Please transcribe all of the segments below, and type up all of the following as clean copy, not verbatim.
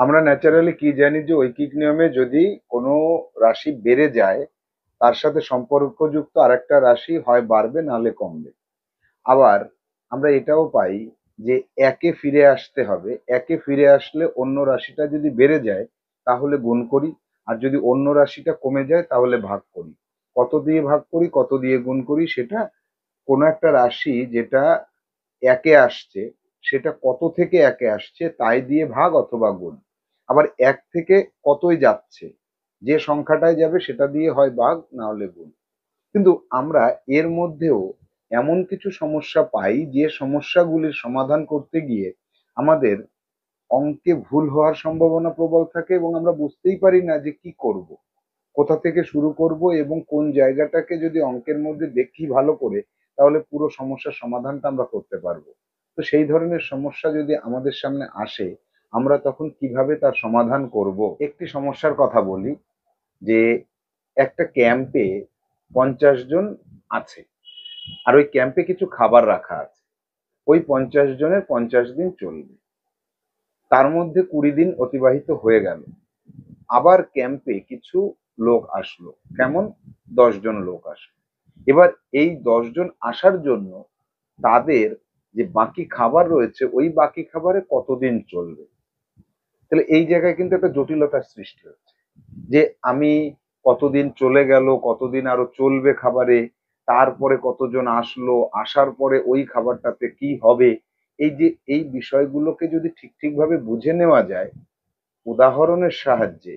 আমরা ন্যাচারালি কি জানি যে ঐকিক নিয়মে যদি কোনো রাশি বেড়ে যায় তার সাথে সম্পর্কযুক্ত আরেকটা রাশি হয় বাড়বে নাহলে কমবে। আবার আমরা এটাও পাই যে একে ফিরে আসতে হবে, একে ফিরে আসলে অন্য রাশিটা যদি বেড়ে যায় তাহলে গুণ করি, আর যদি অন্য রাশিটা কমে যায় তাহলে ভাগ করি। কত দিয়ে ভাগ করি কত দিয়ে গুণ করি সেটা কোনো একটা রাশি যেটা একে আসছে সেটা কত থেকে একে আসছে তাই দিয়ে ভাগ অথবা গুণ। আবার এক থেকে কতই যাচ্ছে, যে সংখ্যাটায় যাবে সেটা দিয়ে হয় ভাগ না হলে গুণ। কিন্তু আমরা এর মধ্যেও এমন কিছু সমস্যা পাই যে সমস্যাগুলির সমাধান করতে গিয়ে আমাদের অঙ্কে ভুল হওয়ার সম্ভাবনা প্রবল থাকে এবং আমরা বুঝতেই পারি না যে কি করব, কোথা থেকে শুরু করব এবং কোন জায়গাটাকে যদি অঙ্কের মধ্যে দেখি ভালো করে তাহলে পুরো সমস্যার সমাধানটা আমরা করতে পারবো। তো সেই ধরনের সমস্যা যদি আমাদের সামনে আসে আমরা তখন কিভাবে তার সমাধান করব। একটি সমস্যার কথা বলি যে একটা ক্যাম্পে 50 জন আছে, আর ওই ক্যাম্পে কিছু খাবার রাখা আছে। ওই 50 জনের 50 দিন চলবে, তার মধ্যে 20 দিন অতিবাহিত হয়ে গেল। আবার ক্যাম্পে কিছু লোক আসলো, কেমন 10 জন লোক আসলো। এবার এই 10 জন আসার জন্য তাদের যে বাকি খাবার রয়েছে ওই বাকি খাবারে কতদিন চলবে। তাহলে এই জায়গায় কিন্তু একটা জটিলতার সৃষ্টি হচ্ছে যে আমি কতদিন চলে গেল, কতদিন আরো চলবে খাবারে, তারপরে কতজন আসলো, আসার পরে ওই খাবারটাতে কি হবে। এই যে এই বিষয়গুলোকে যদি ঠিক ঠিকভাবে বুঝে নেওয়া যায় উদাহরণের সাহায্যে,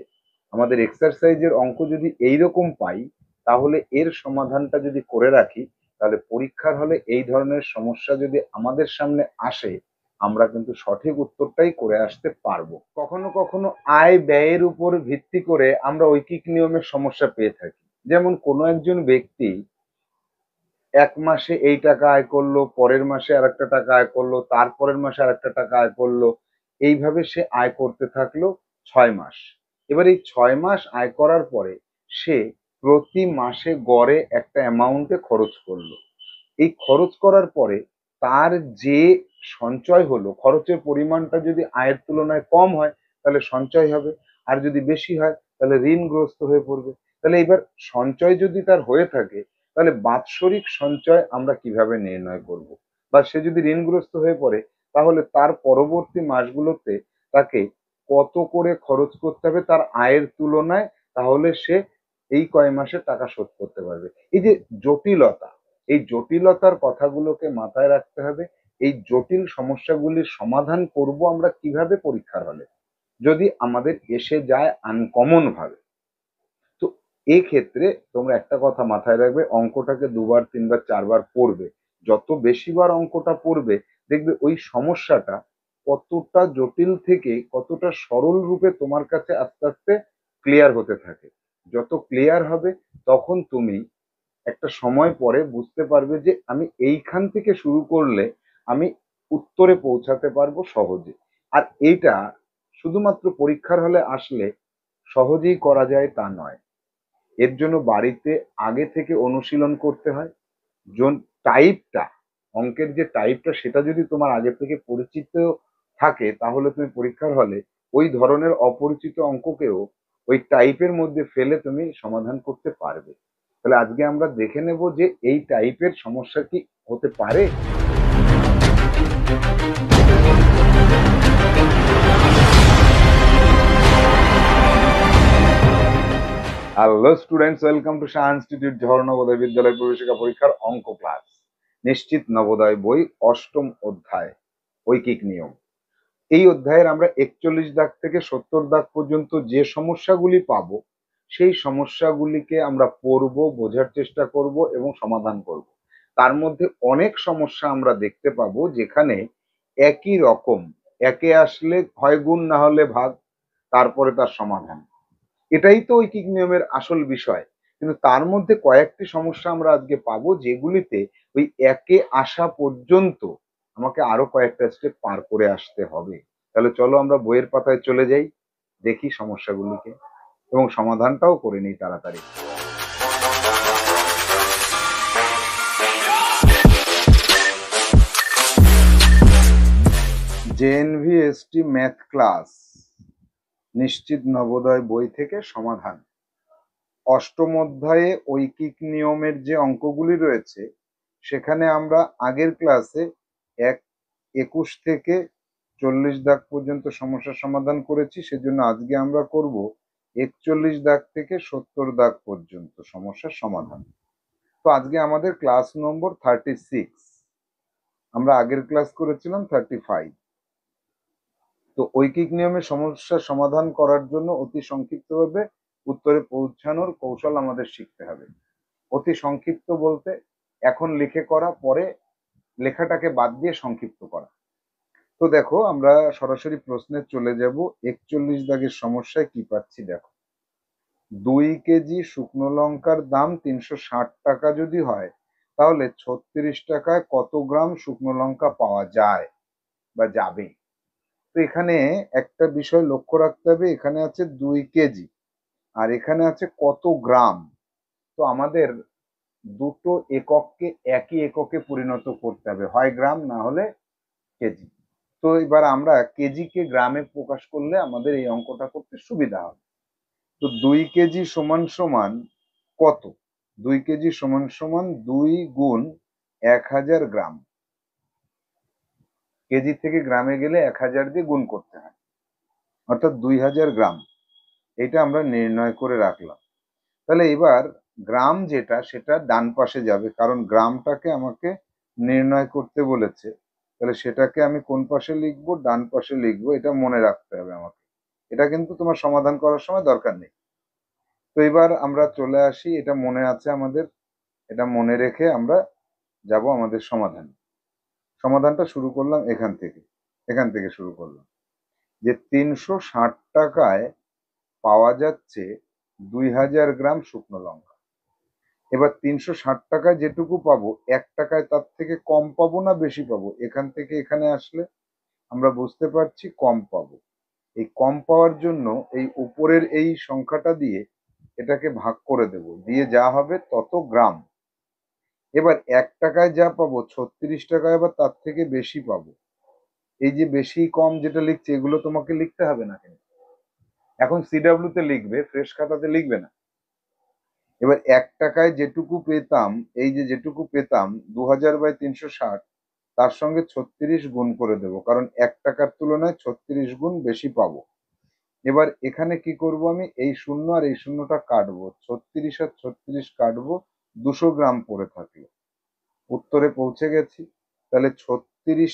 আমাদের এক্সারসাইজের অঙ্ক যদি এইরকম পাই তাহলে এর সমাধানটা যদি করে রাখি তাহলে পরীক্ষার হলে এই ধরনের সমস্যা যদি আমাদের সামনে আসে আমরা কিন্তু সঠিক উত্তরটাই করে আসতে পারবো। কখনো কখনো আয় ব্যয়ের উপর ভিত্তি করে আমরা ঐকিক নিয়মের সমস্যা পেয়ে থাকি। যেমন কোনো একজন ব্যক্তি এক মাসে এই টাকা আয় করলো, পরের মাসে আরেকটা টাকা আয় করলো, তারপরের মাসে আরেকটা টাকা আয় করলো, এইভাবে সে আয় করতে থাকলো 6 মাস। এবার এই 6 মাস আয় করার পরে সে প্রতি মাসে গড়ে একটা অ্যামাউন্টে খরচ করলো। এই খরচ করার পরে তার যে সঞ্চয় হলো, খরচের পরিমাণটা যদি আয়ের তুলনায় কম হয় তাহলে সঞ্চয় হবে, আর যদি বেশি হয় তাহলে ঋণগ্রস্ত হয়ে পড়বে। তাহলে এবার সঞ্চয় যদি তার হয়ে থাকে তাহলে বাৎসরিক সঞ্চয় আমরা কিভাবে নির্ণয় করব, বা সে যদি ঋণগ্রস্ত হয়ে পড়ে তাহলে তার পরবর্তী মাসগুলোতে তাকে কত করে খরচ করতে হবে তার আয়ের তুলনায়, তাহলে সে এই কয় মাসে টাকা শোধ করতে পারবে। এই যে জটিলতা, এই জটিলতার কথাগুলোকে মাথায় রাখতে হবে। এই জটিল সমস্যাগুলির সমাধান করব আমরা কিভাবে পরীক্ষার হলে, যদি আমাদের এসে যায় আনকমন ভাবে। তো এই ক্ষেত্রে তোমরা একটা কথা মাথায় রাখবে, অঙ্কটাকে দুবার তিনবার চারবার পড়বে। যত বেশিবার অঙ্কটা পড়বে দেখবে ওই সমস্যাটা কতটা জটিল থেকে কতটা সরল রূপে তোমার কাছে আস্তে আস্তে ক্লিয়ার হতে থাকে। যত ক্লিয়ার হবে তখন তুমি একটা সময় পরে বুঝতে পারবে যে আমি এইখান থেকে শুরু করলে আমি উত্তরে পৌঁছাতে পারবো সহজে। আর এইটা শুধুমাত্র পরীক্ষার হলে আসলে সহজেই করা যায় তা নয়, এর জন্য বাড়িতে আগে থেকে অনুশীলন করতে হয়। টাইপটা, অঙ্কের যে টাইপটা সেটা যদি তোমার আগে থেকে পরিচিত থাকে তাহলে তুমি পরীক্ষার হলে ওই ধরনের অপরিচিত অঙ্ককেও ওই টাইপের মধ্যে ফেলে তুমি সমাধান করতে পারবে। তাহলে আজকে আমরা দেখে নেব যে এই টাইপের সমস্যা কি হতে পারে। Hello students, welcome to Shah institute Jawahar Navodaya বিদ্যালয় প্রবেশিকা পরীক্ষার অঙ্ক ক্লাস। নিশ্চিত নবোদয় বই, অষ্টম অধ্যায় ঐকিক নিয়ম। এই অধ্যায়ের আমরা 41 দাগ থেকে 70 দাগ পর্যন্ত যে সমস্যাগুলি পাবো সেই সমস্যাগুলিকে আমরা পড়বো, বোঝার চেষ্টা করব এবং সমাধান করব। তার মধ্যে অনেক সমস্যা আমরা দেখতে পাবো যেখানে একই রকম, একে আসলে হয় গুণ না হলে ভাগ, তারপরে তার সমাধান। এটাই তো ঐকিক নিয়মের আসল বিষয়। কিন্তু তার মধ্যে কয়েকটি সমস্যা আমরা আজকে পাবো যেগুলিতে ওই একে আসা পর্যন্ত আমাকে আরো কয়েকটা স্টেপ পার করে আসতে হবে। তাহলে চলো আমরা বইয়ের পাতায় চলে যাই, দেখি সমস্যাগুলিকে এবং সমাধানটাও করে নিই তাড়াতাড়ি। জেএনভিএসটি ম্যাথ ক্লাস নিশ্চিত নবোদয় বই থেকে সমাধান। অষ্টম অধ্যায়ে ঐকিক নিয়মের যে অঙ্কগুলি রয়েছে সেখানে আমরা আগের ক্লাসে 21 থেকে 40 দাগ পর্যন্ত সমস্যার সমাধান করেছি, সেজন্য আজকে আমরা করব 41 দাগ থেকে 70 দাগ পর্যন্ত সমস্যার সমাধান। তো আজকে আমাদের ক্লাস নম্বর 36, আমরা আগের ক্লাস করেছিলাম 35। তো ঐকিক নিয়মে সমস্যার সমাধান করার জন্য অতি সংক্ষিপ্তভাবে উত্তরে পৌঁছানোর কৌশল আমাদের শিখতে হবে। অতি সংক্ষিপ্ত বলতে এখন লিখে করা, পরে লেখাটাকে বাদ দিয়ে সংক্ষিপ্ত করা। তো দেখো, আমরা সরাসরি প্রশ্নে চলে যাব। 41 দাগের সমস্যায় কি পাচ্ছি দেখো। 2 কেজি শুকনো লঙ্কার দাম 360 টাকা যদি হয়, তাহলে 36 টাকায় কত গ্রাম শুকনো লঙ্কা পাওয়া যায় বা যাবে। তো এখানে একটা বিষয় লক্ষ্য রাখতে হবে, এখানে আছে 2 কেজি আর এখানে আছে কত গ্রাম। তো আমাদের দুটো একককে একই এককে পরিণত করতে হবে, হয় গ্রাম না হলে কেজি। তো এবার আমরা কেজিকে গ্রামে প্রকাশ করলে আমাদের এই অঙ্কটা করতে সুবিধা হবে। তো 2 কেজি সমান সমান কত? 2 কেজি সমান সমান 2 গুণ 1000 গ্রাম। কেজি থেকে গ্রামে গেলে 1000 দিয়ে গুণ করতে হয়, অর্থাৎ 2000 গ্রাম। এটা আমরা নির্ণয় করে রাখলাম। তাহলে এবার গ্রাম যেটা, সেটা ডান পাশে যাবে, কারণ গ্রামটাকে আমাকে নির্ণয় করতে বলেছে। তাহলে সেটাকে আমি কোন পাশে লিখবো? ডান পাশে লিখবো। এটা মনে রাখতে হবে আমাকে, এটা কিন্তু তোমার সমাধান করার সময় দরকার নেই। তো এবার আমরা চলে আসি, এটা মনে আছে আমাদের, এটা মনে রেখে আমরা যাব আমাদের সমাধান। সমাধানটা শুরু করলাম এখান থেকে শুরু করলাম যে 360 টাকায় পাওয়া যাচ্ছে 2000 গ্রাম শুকনো লঙ্কা। এবার 360 টাকায় যেটুকু পাবো, 1 টাকায় তার থেকে কম পাবো না বেশি পাবো? এখান থেকে এখানে আসলে আমরা বুঝতে পারছি কম পাবো। এই কম পাওয়ার জন্য এই উপরের এই সংখ্যাটা দিয়ে এটাকে ভাগ করে দেব, দিয়ে যা হবে তত গ্রাম। এবার 1 টাকায় যা পাবো, 36 টাকায় আবার তার থেকে বেশি পাবো। এই যে বেশি কম যেটা লিখছে, এগুলো তোমাকে লিখতে হবে না, কিন্তু এখন সিডাব্লিউ তে লিখবে, ফ্রেশ খাতাতে লিখবে না। এবার 1 টাকায় যেটুকু পেতাম, এই যে যেটুকু পেতাম 2000/360, তার সঙ্গে 36 গুণ করে দেব, কারণ 1 টাকার তুলনায় 36 গুণ বেশি পাবো। এবার এখানে কি করব, আমি এই শূন্য আর এই শূন্যটা কাটবো, 36 আর 36 কাটবো, 200 গ্রাম পড়ে থাকলো। উত্তরে পৌঁছে গেছি। তাহলে 36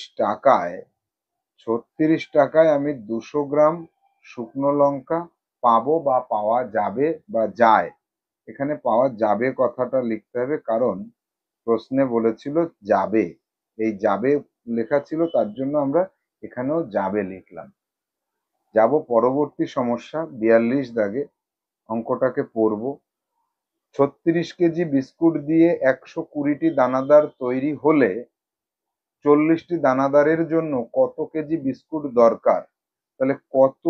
টাকায় আমি 200 গ্রাম শুকনো লঙ্কা পাবো বা পাওয়া যাবে বা যায়। এখানে পাওয়া যাবে কথাটা লিখতে হবে, কারণ প্রশ্নে বলেছিল যাবে, এই যাবে লেখা ছিল, তার জন্য আমরা এখানেও যাবে লিখলাম। যাব পরবর্তী সমস্যা 42 দাগে, অঙ্কটাকে পড়ব। 36 কেজি বিস্কুট দিয়ে 120টি দানাদার তৈরি হলে 40টি দানাদারের জন্য কত কেজি বিস্কুট দরকার? তাহলে কত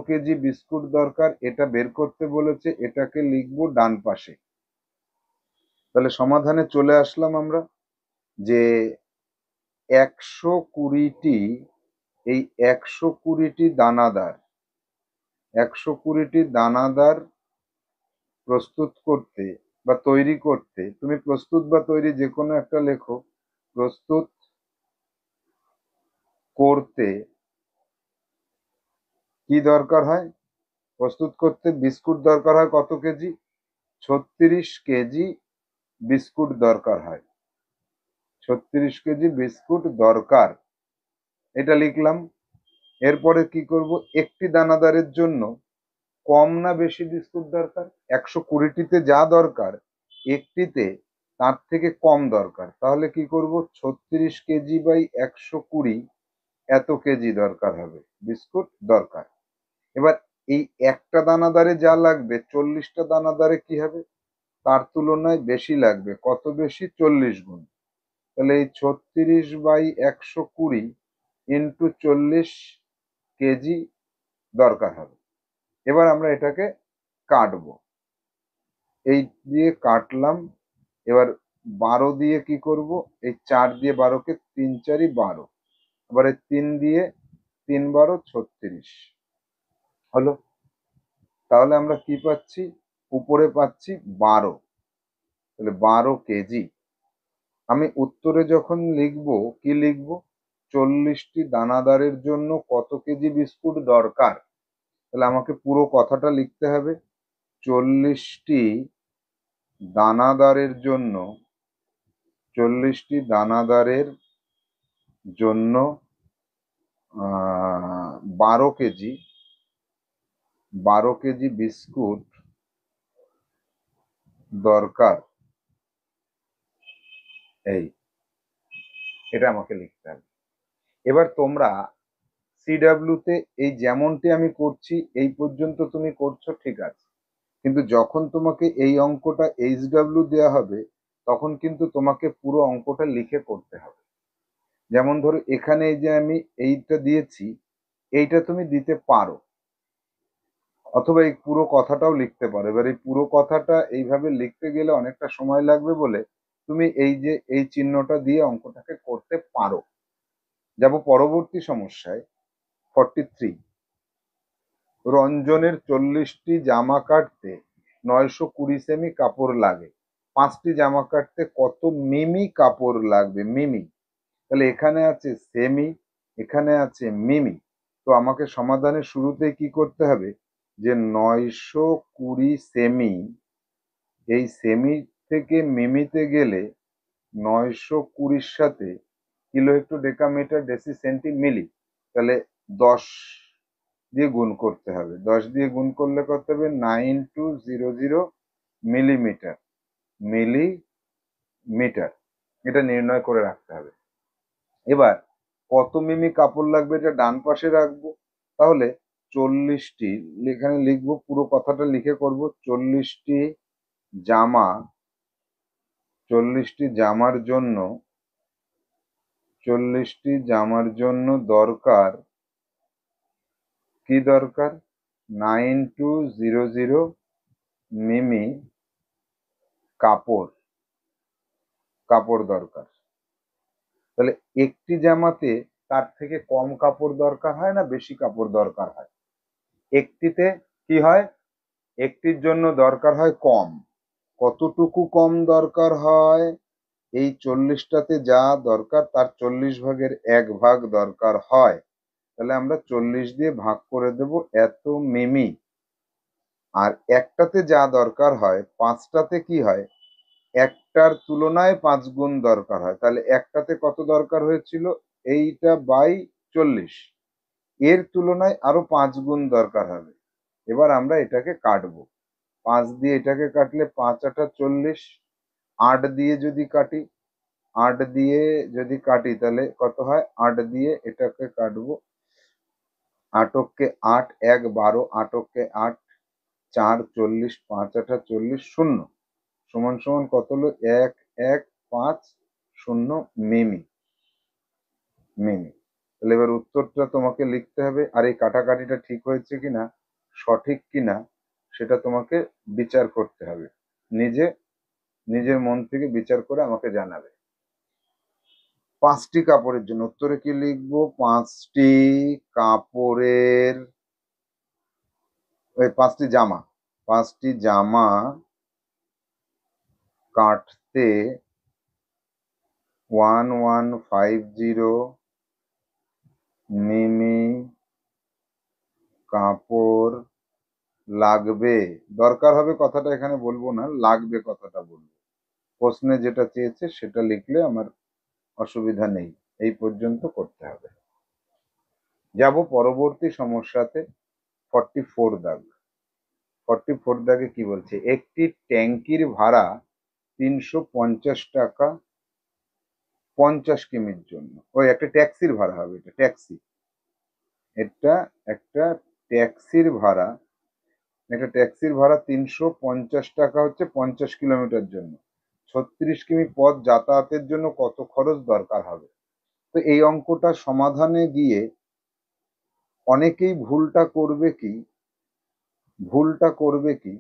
কেজি বিস্কুট দরকার এটা বের করতে বলেছে, এটাকে লিখবো ডান পাশে। তাহলে সমাধানে চলে আসলাম আমরা, যে 120টি, এই 120টি দানাদার প্রস্তুত করতে বা তৈরি করতে, তুমি প্রস্তুত বা তৈরি যে কোনো একটা লেখো, প্রস্তুত করতে কি দরকার হয়? প্রস্তুত করতে বিস্কুট দরকার হয় কত কেজি? 36 কেজি বিস্কুট দরকার হয়। 36 কেজি বিস্কুট দরকার, এটা লিখলাম। এরপরে কি করব, একটি দানাদারের জন্য কম না বেশি বিস্কুট দরকার? 120টিতে যা দরকার, একটিতে তার থেকে কম দরকার। তাহলে কি করব, 36 কেজি বাই 120, এত কেজি দরকার হবে বিস্কুট দরকার। এবার এই একটা দানাদারে যা লাগবে, 40টা দানাদারে কি হবে, তার তুলনায় বেশি লাগবে। কত বেশি? 40 গুণ। তাহলে এই 36/120 ইন্টু 40 কেজি দরকার হবে। এবার আমরা এটাকে কাটবো, এই দিয়ে কাটলাম। এবার 12 দিয়ে কি করব, এই 4 দিয়ে 12কে 3 4 12, আবার এই 3 দিয়ে 3×12 = 36 হলো। তাহলে আমরা কি পাচ্ছি, উপরে পাচ্ছি 12, তাহলে 12 কেজি। আমি উত্তরে যখন লিখবো কি লিখবো, 40টি দানাদারের জন্য কত কেজি বিস্কুট দরকার, তাহলে আমাকে পুরো কথাটা লিখতে হবে। 40টি দানাদারের জন্য 12 কেজি 12 কেজি বিস্কুট দরকার, এই এটা আমাকে লিখতে হবে। এবার তোমরা সিডাব্লিউ তে এই যেমনটি আমি করছি এই পর্যন্ত তুমি করছো, ঠিক আছে, কিন্তু যখন তোমাকে এই অঙ্কটা এইচডাব্লিউ দেওয়া হবে তখন কিন্তু তোমাকে পুরো অঙ্কটা লিখে করতে হবে। যেমন ধরো এখানে এই যে আমি এইটা দিয়েছি, এইটা তুমি দিতে পারো, অথবা এই পুরো কথাটাও লিখতে পারো। এবার এই পুরো কথাটা এইভাবে লিখতে গেলে অনেকটা সময় লাগবে বলে তুমি এই যে এই চিহ্নটা দিয়ে অঙ্কটাকে করতে পারো। যাব পরবর্তী সমস্যায়, 43। রঞ্জনের 40টি জামা কাটতে 920 সেমি কাপড় লাগে, 5টি জামা কাটতে কত মিমি কাপড় লাগবে? মিমি, তাহলে এখানে আছে সেমি, এখানে আছে মিমি। তো আমাকে সমাধানের শুরুতেই কি করতে হবে, যে 920 সেমি, এই সেমি থেকে মিমিতে গেলে 920-র সাথে kilo hecto decametre deci centi milli, তাহলে 10 দিয়ে গুণ করতে হবে। 10 দিয়ে গুণ করলে কত হবে, 9200 মিলিমিটার, মিলিমিটার। এটা নির্ণয় করে রাখতে হবে। এবার কত মিমি কাপড় লাগবে এটা ডান পাশে রাখবো, তাহলে 40টি, এখানে লিখবো, পুরো কথাটা লিখে করব। 40টি জামার জন্য 40টি জামার জন্য দরকার, কি দরকার, 9200 মিমি কাপড় দরকার। তাহলে একটি জামাতে তার থেকে কম কাপড় দরকার হয় না বেশি কাপড় দরকার হয়? একটিতে কি হয়, একটির জন্য দরকার হয় কম। কতটুকু কম দরকার হয়, এই 40টাতে যা দরকার তার 40 ভাগের 1 ভাগ দরকার হয়। তাহলে আমরা 40 দিয়ে ভাগ করে দেব এত মিমি। আর একটাতে যা দরকার হয়, 5টাতে কি হয়, একটার তুলনায় 5 গুণ দরকার হয়। তাহলে একটাতে কত দরকার হয়েছিল, এইটা বাই 40, এর তুলনায় আরো 5 গুণ দরকার হবে। এবার আমরা এটাকে কাটবো, 5 দিয়ে এটাকে কাটলে 5×8 = 40, 8 দিয়ে যদি কাটি তাহলে কত হয়, 8 দিয়ে এটাকে কাটবো, 8 × 8 1 12, 8 × 8 4 40, 5×8 = 40, 0 সমান সমান কত হলো, 1150 মিমি। তাহলে এবার উত্তরটা তোমাকে লিখতে হবে, আর এই কাটাকাটিটা ঠিক হয়েছে কিনা, সঠিক কিনা, সেটা তোমাকে বিচার করতে হবে। নিজের মন থেকে বিচার করে আমাকে জানাবে। 5টি কাপড়ের জন্য উত্তরে কি লিখবো, 5টি কাপড়ের, 5টি জামা কাটতে 1150 মিমি কাপড় লাগবে। দরকার হবে কথাটা এখানে বলবো না, লাগবে কথাটা বলবো। প্রশ্নে যেটা চেয়েছে সেটা লিখলে আমার অসুবিধা নেই, এই পর্যন্ত করতে হবে। যাব পরবর্তী সমস্যাতে, 44 দাগে কি বলছে, একটি ট্যাঙ্কির ভাড়া 350 টাকা 50 কিমির জন্য। ওই একটা ট্যাক্সির ভাড়া হবে, এটা একটা ট্যাক্সির ভাড়া, 350 টাকা হচ্ছে 50 কিলোমিটার জন্য। 36 কিমি পথ যাতায়াতের জন্য কত খরচ দরকার হবে? তো এই অঙ্কটা সমাধানে গিয়ে অনেকেই ভুলটা করবে কি,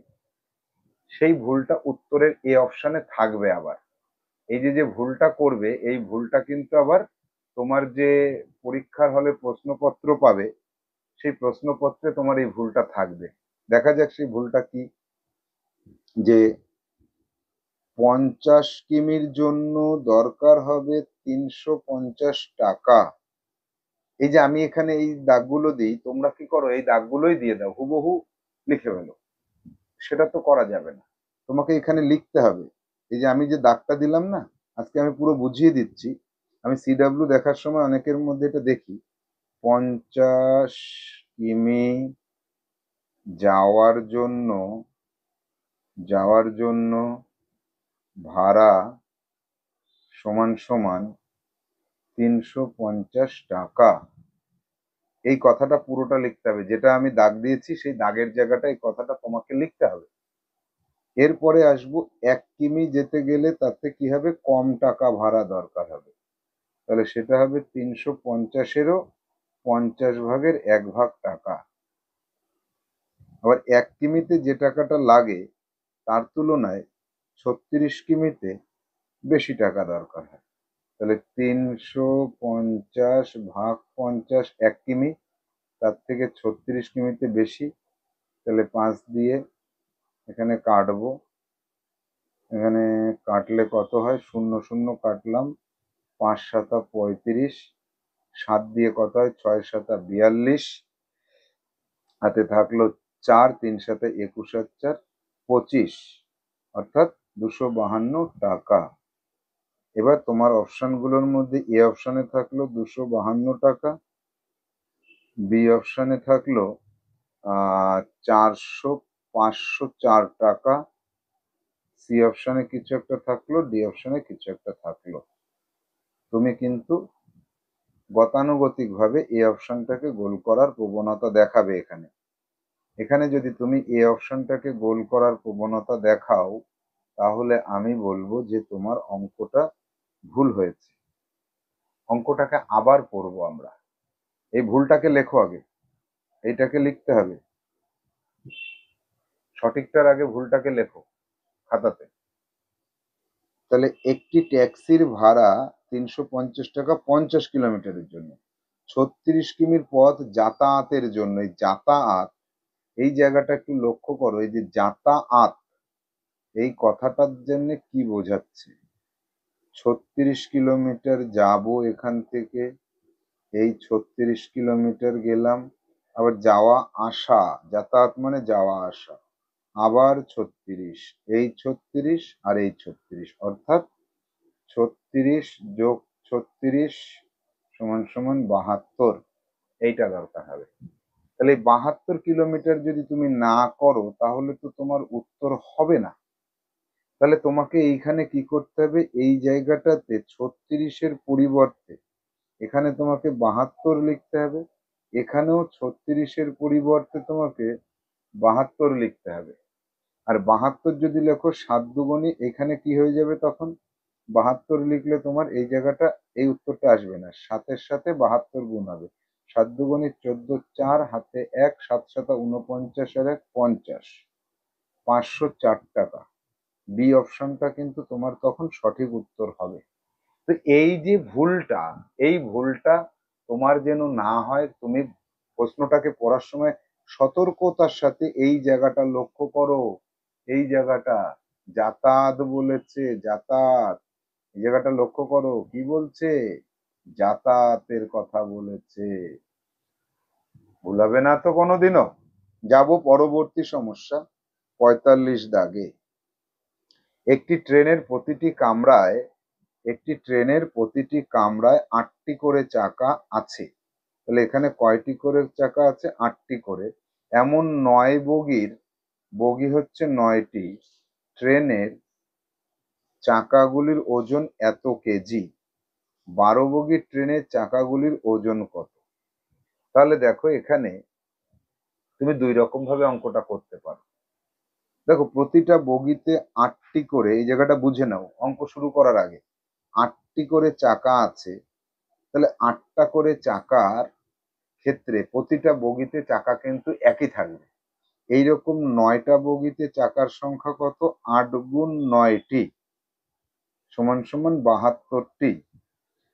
সেই ভুলটা উত্তরের এ অপশানে থাকবে। আবার এই যে ভুলটা করবে, এই ভুলটা কিন্তু আবার তোমার যে পরীক্ষার হলে প্রশ্নপত্র পাবে, সেই প্রশ্নপত্রে তোমার এই ভুলটা থাকবে। দেখা যাক সেই ভুলটা কি। যে 50 কিমির জন্য দরকার হবে 350 টাকা। এই যে আমি এখানে এই দাগগুলো দিই, তোমরা কি করো, এই দাগগুলোই দিয়ে দাও, হুবহু লিখে ফেলো। সেটা তো করা যাবে না, তোমাকে এখানে লিখতে হবে। এই যে আমি যে দাগটা দিলাম না, আজকে আমি পুরো বুঝিয়ে দিচ্ছি। আমি সিডাব্লিউ দেখার সময় অনেকের মধ্যে এটা দেখি, 50 কিমি যাওয়ার জন্য ভাড়া সমান সমান 350 টাকা। এই কথাটা পুরোটা লিখতে হবে, যেটা আমি দাগ দিয়েছি সেই দাগের জায়গাটা এই কথাটা তোমাকে লিখতে হবে। এরপরে আসবো 1 কিমি যেতে গেলে তাতে কি হবে, কম টাকা ভাড়া দরকার হবে। তাহলে সেটা হবে 350-এরও 50 ভাগের 1 ভাগ টাকা। আবার 1 কিমিতে যে টাকাটা লাগে তার তুলনায় 36 কিমিতে বেশি টাকা দরকার হয়। তাহলে 350 ভাগ 50, 1 কিমি, তার থেকে 36 কিমিতে বেশি। তাহলে 5 দিয়ে এখানে কাটবো, এখানে কাটলে কত হয়, 0 0 কাটলাম, 5 7 35, 7 দিয়ে কত হয়, 6 7 42, হাতে থাকলো 4, 3 7 21 আর 4 25, অর্থাৎ 252 টাকা। এবার তোমার অপশনগুলোর মধ্যে এ অপশনে থাকলো 252 টাকা, বি অপশনে থাকলো 504 টাকা, সি অপশনে কিছু একটা থাকলো, ডি অপশনে কিছু একটা থাকলো। তুমি কিন্তু গতানুগতিক ভাবে এ অপশনটাকে গোল করার প্রবণতা দেখাবে। এখানে এখানে যদি তুমি এ অপশনটাকে গোল করার প্রবণতা দেখাও, তাহলে আমি বলবো যে তোমার অঙ্কটা ভুল হয়েছে। অঙ্কটাকে আবার পড়বো আমরা। এই ভুলটাকে লেখো আগে, এইটাকে লিখতে হবে, সঠিকটার আগে ভুলটাকে লেখো খাতাতে। তাহলে একটি ট্যাক্সির ভাড়া 350 টাকা 50 কিলোমিটারের জন্য। 36 কিমির পথ যাতায়াতের জন্য, এই যাতায়াত, এই জায়গাটা একটু লক্ষ্য করো। এই যে যাতায়াত, এই কথাটার জন্য কি বোঝাচ্ছে, 36 কিলোমিটার যাব এখান থেকে, এই 36 কিলোমিটার গেলাম, আবার যাওয়া আসা, যাতায়াত মানে যাওয়া আসা, আবার 36, এই 36 আর এই 36, অর্থাৎ 36 যোগ 36 সমান সমান 72, এইটা দরকার হবে। তাহলে 72 কিলোমিটার যদি তুমি না করো তাহলে তো তোমার উত্তর হবে না। তাহলে তোমাকে এইখানে কি করতে হবে, এই জায়গাটাতে 36-এর পরিবর্তে এখানে তোমাকে 72 লিখতে হবে, এখানেও 36-এর পরিবর্তে তোমাকে 72 লিখতে হবে। আর 72 যদি লেখো 7 দুগুণী, এখানে কি হয়ে যাবে তখন, 72 লিখলে তোমার এই জায়গাটা, এই উত্তরটা আসবে না, 7-এর সাথে 72 গুণ হবে। 7 দুগুণী 14, 4 হাতে 1, 7 7 49 আর 1 50, 504 টাকা। বি অপশনটা কিন্তু তোমার তখন সঠিক উত্তর হবে। তো এই যে ভুলটা, এই ভুলটা তোমার যেন না হয়, তুমি প্রশ্নটাকে পড়ার সময় সতর্কতার সাথে এই জায়গাটা লক্ষ্য করো। এই জায়গাটা যাতায়াত বলেছে, যাতায়াত, এই জায়গাটা লক্ষ্য করো, কি বলছে, যাতায়াতের কথা বলেছে। ভুলাবে না তো কোনোদিনও। যাব পরবর্তী সমস্যা, 45 দাগে। একটি ট্রেনের প্রতিটি কামরায় 8টি করে চাকা আছে। তাহলে এখানে কয়টি করে চাকা আছে, 8টি করে। এমন 9 বগি হচ্ছে 9টি, ট্রেনের চাকাগুলির ওজন এত কেজি, 12 বগির ট্রেনের চাকাগুলির ওজন কত। তাহলে দেখো এখানে তুমি 2 রকম ভাবে অঙ্কটা করতে পারো। দেখো প্রতিটা বগিতে 8টি করে, এই জায়গাটা বুঝে নাও অঙ্ক শুরু করার আগে, 8টি করে চাকা আছে। তাহলে 8টা করে চাকার ক্ষেত্রে প্রতিটা বগিতে চাকা কিন্তু একই থাকবে। এইরকম 9টা বগিতে চাকার সংখ্যা কত, 8 গুণ 9টি সমান সমান 72টি।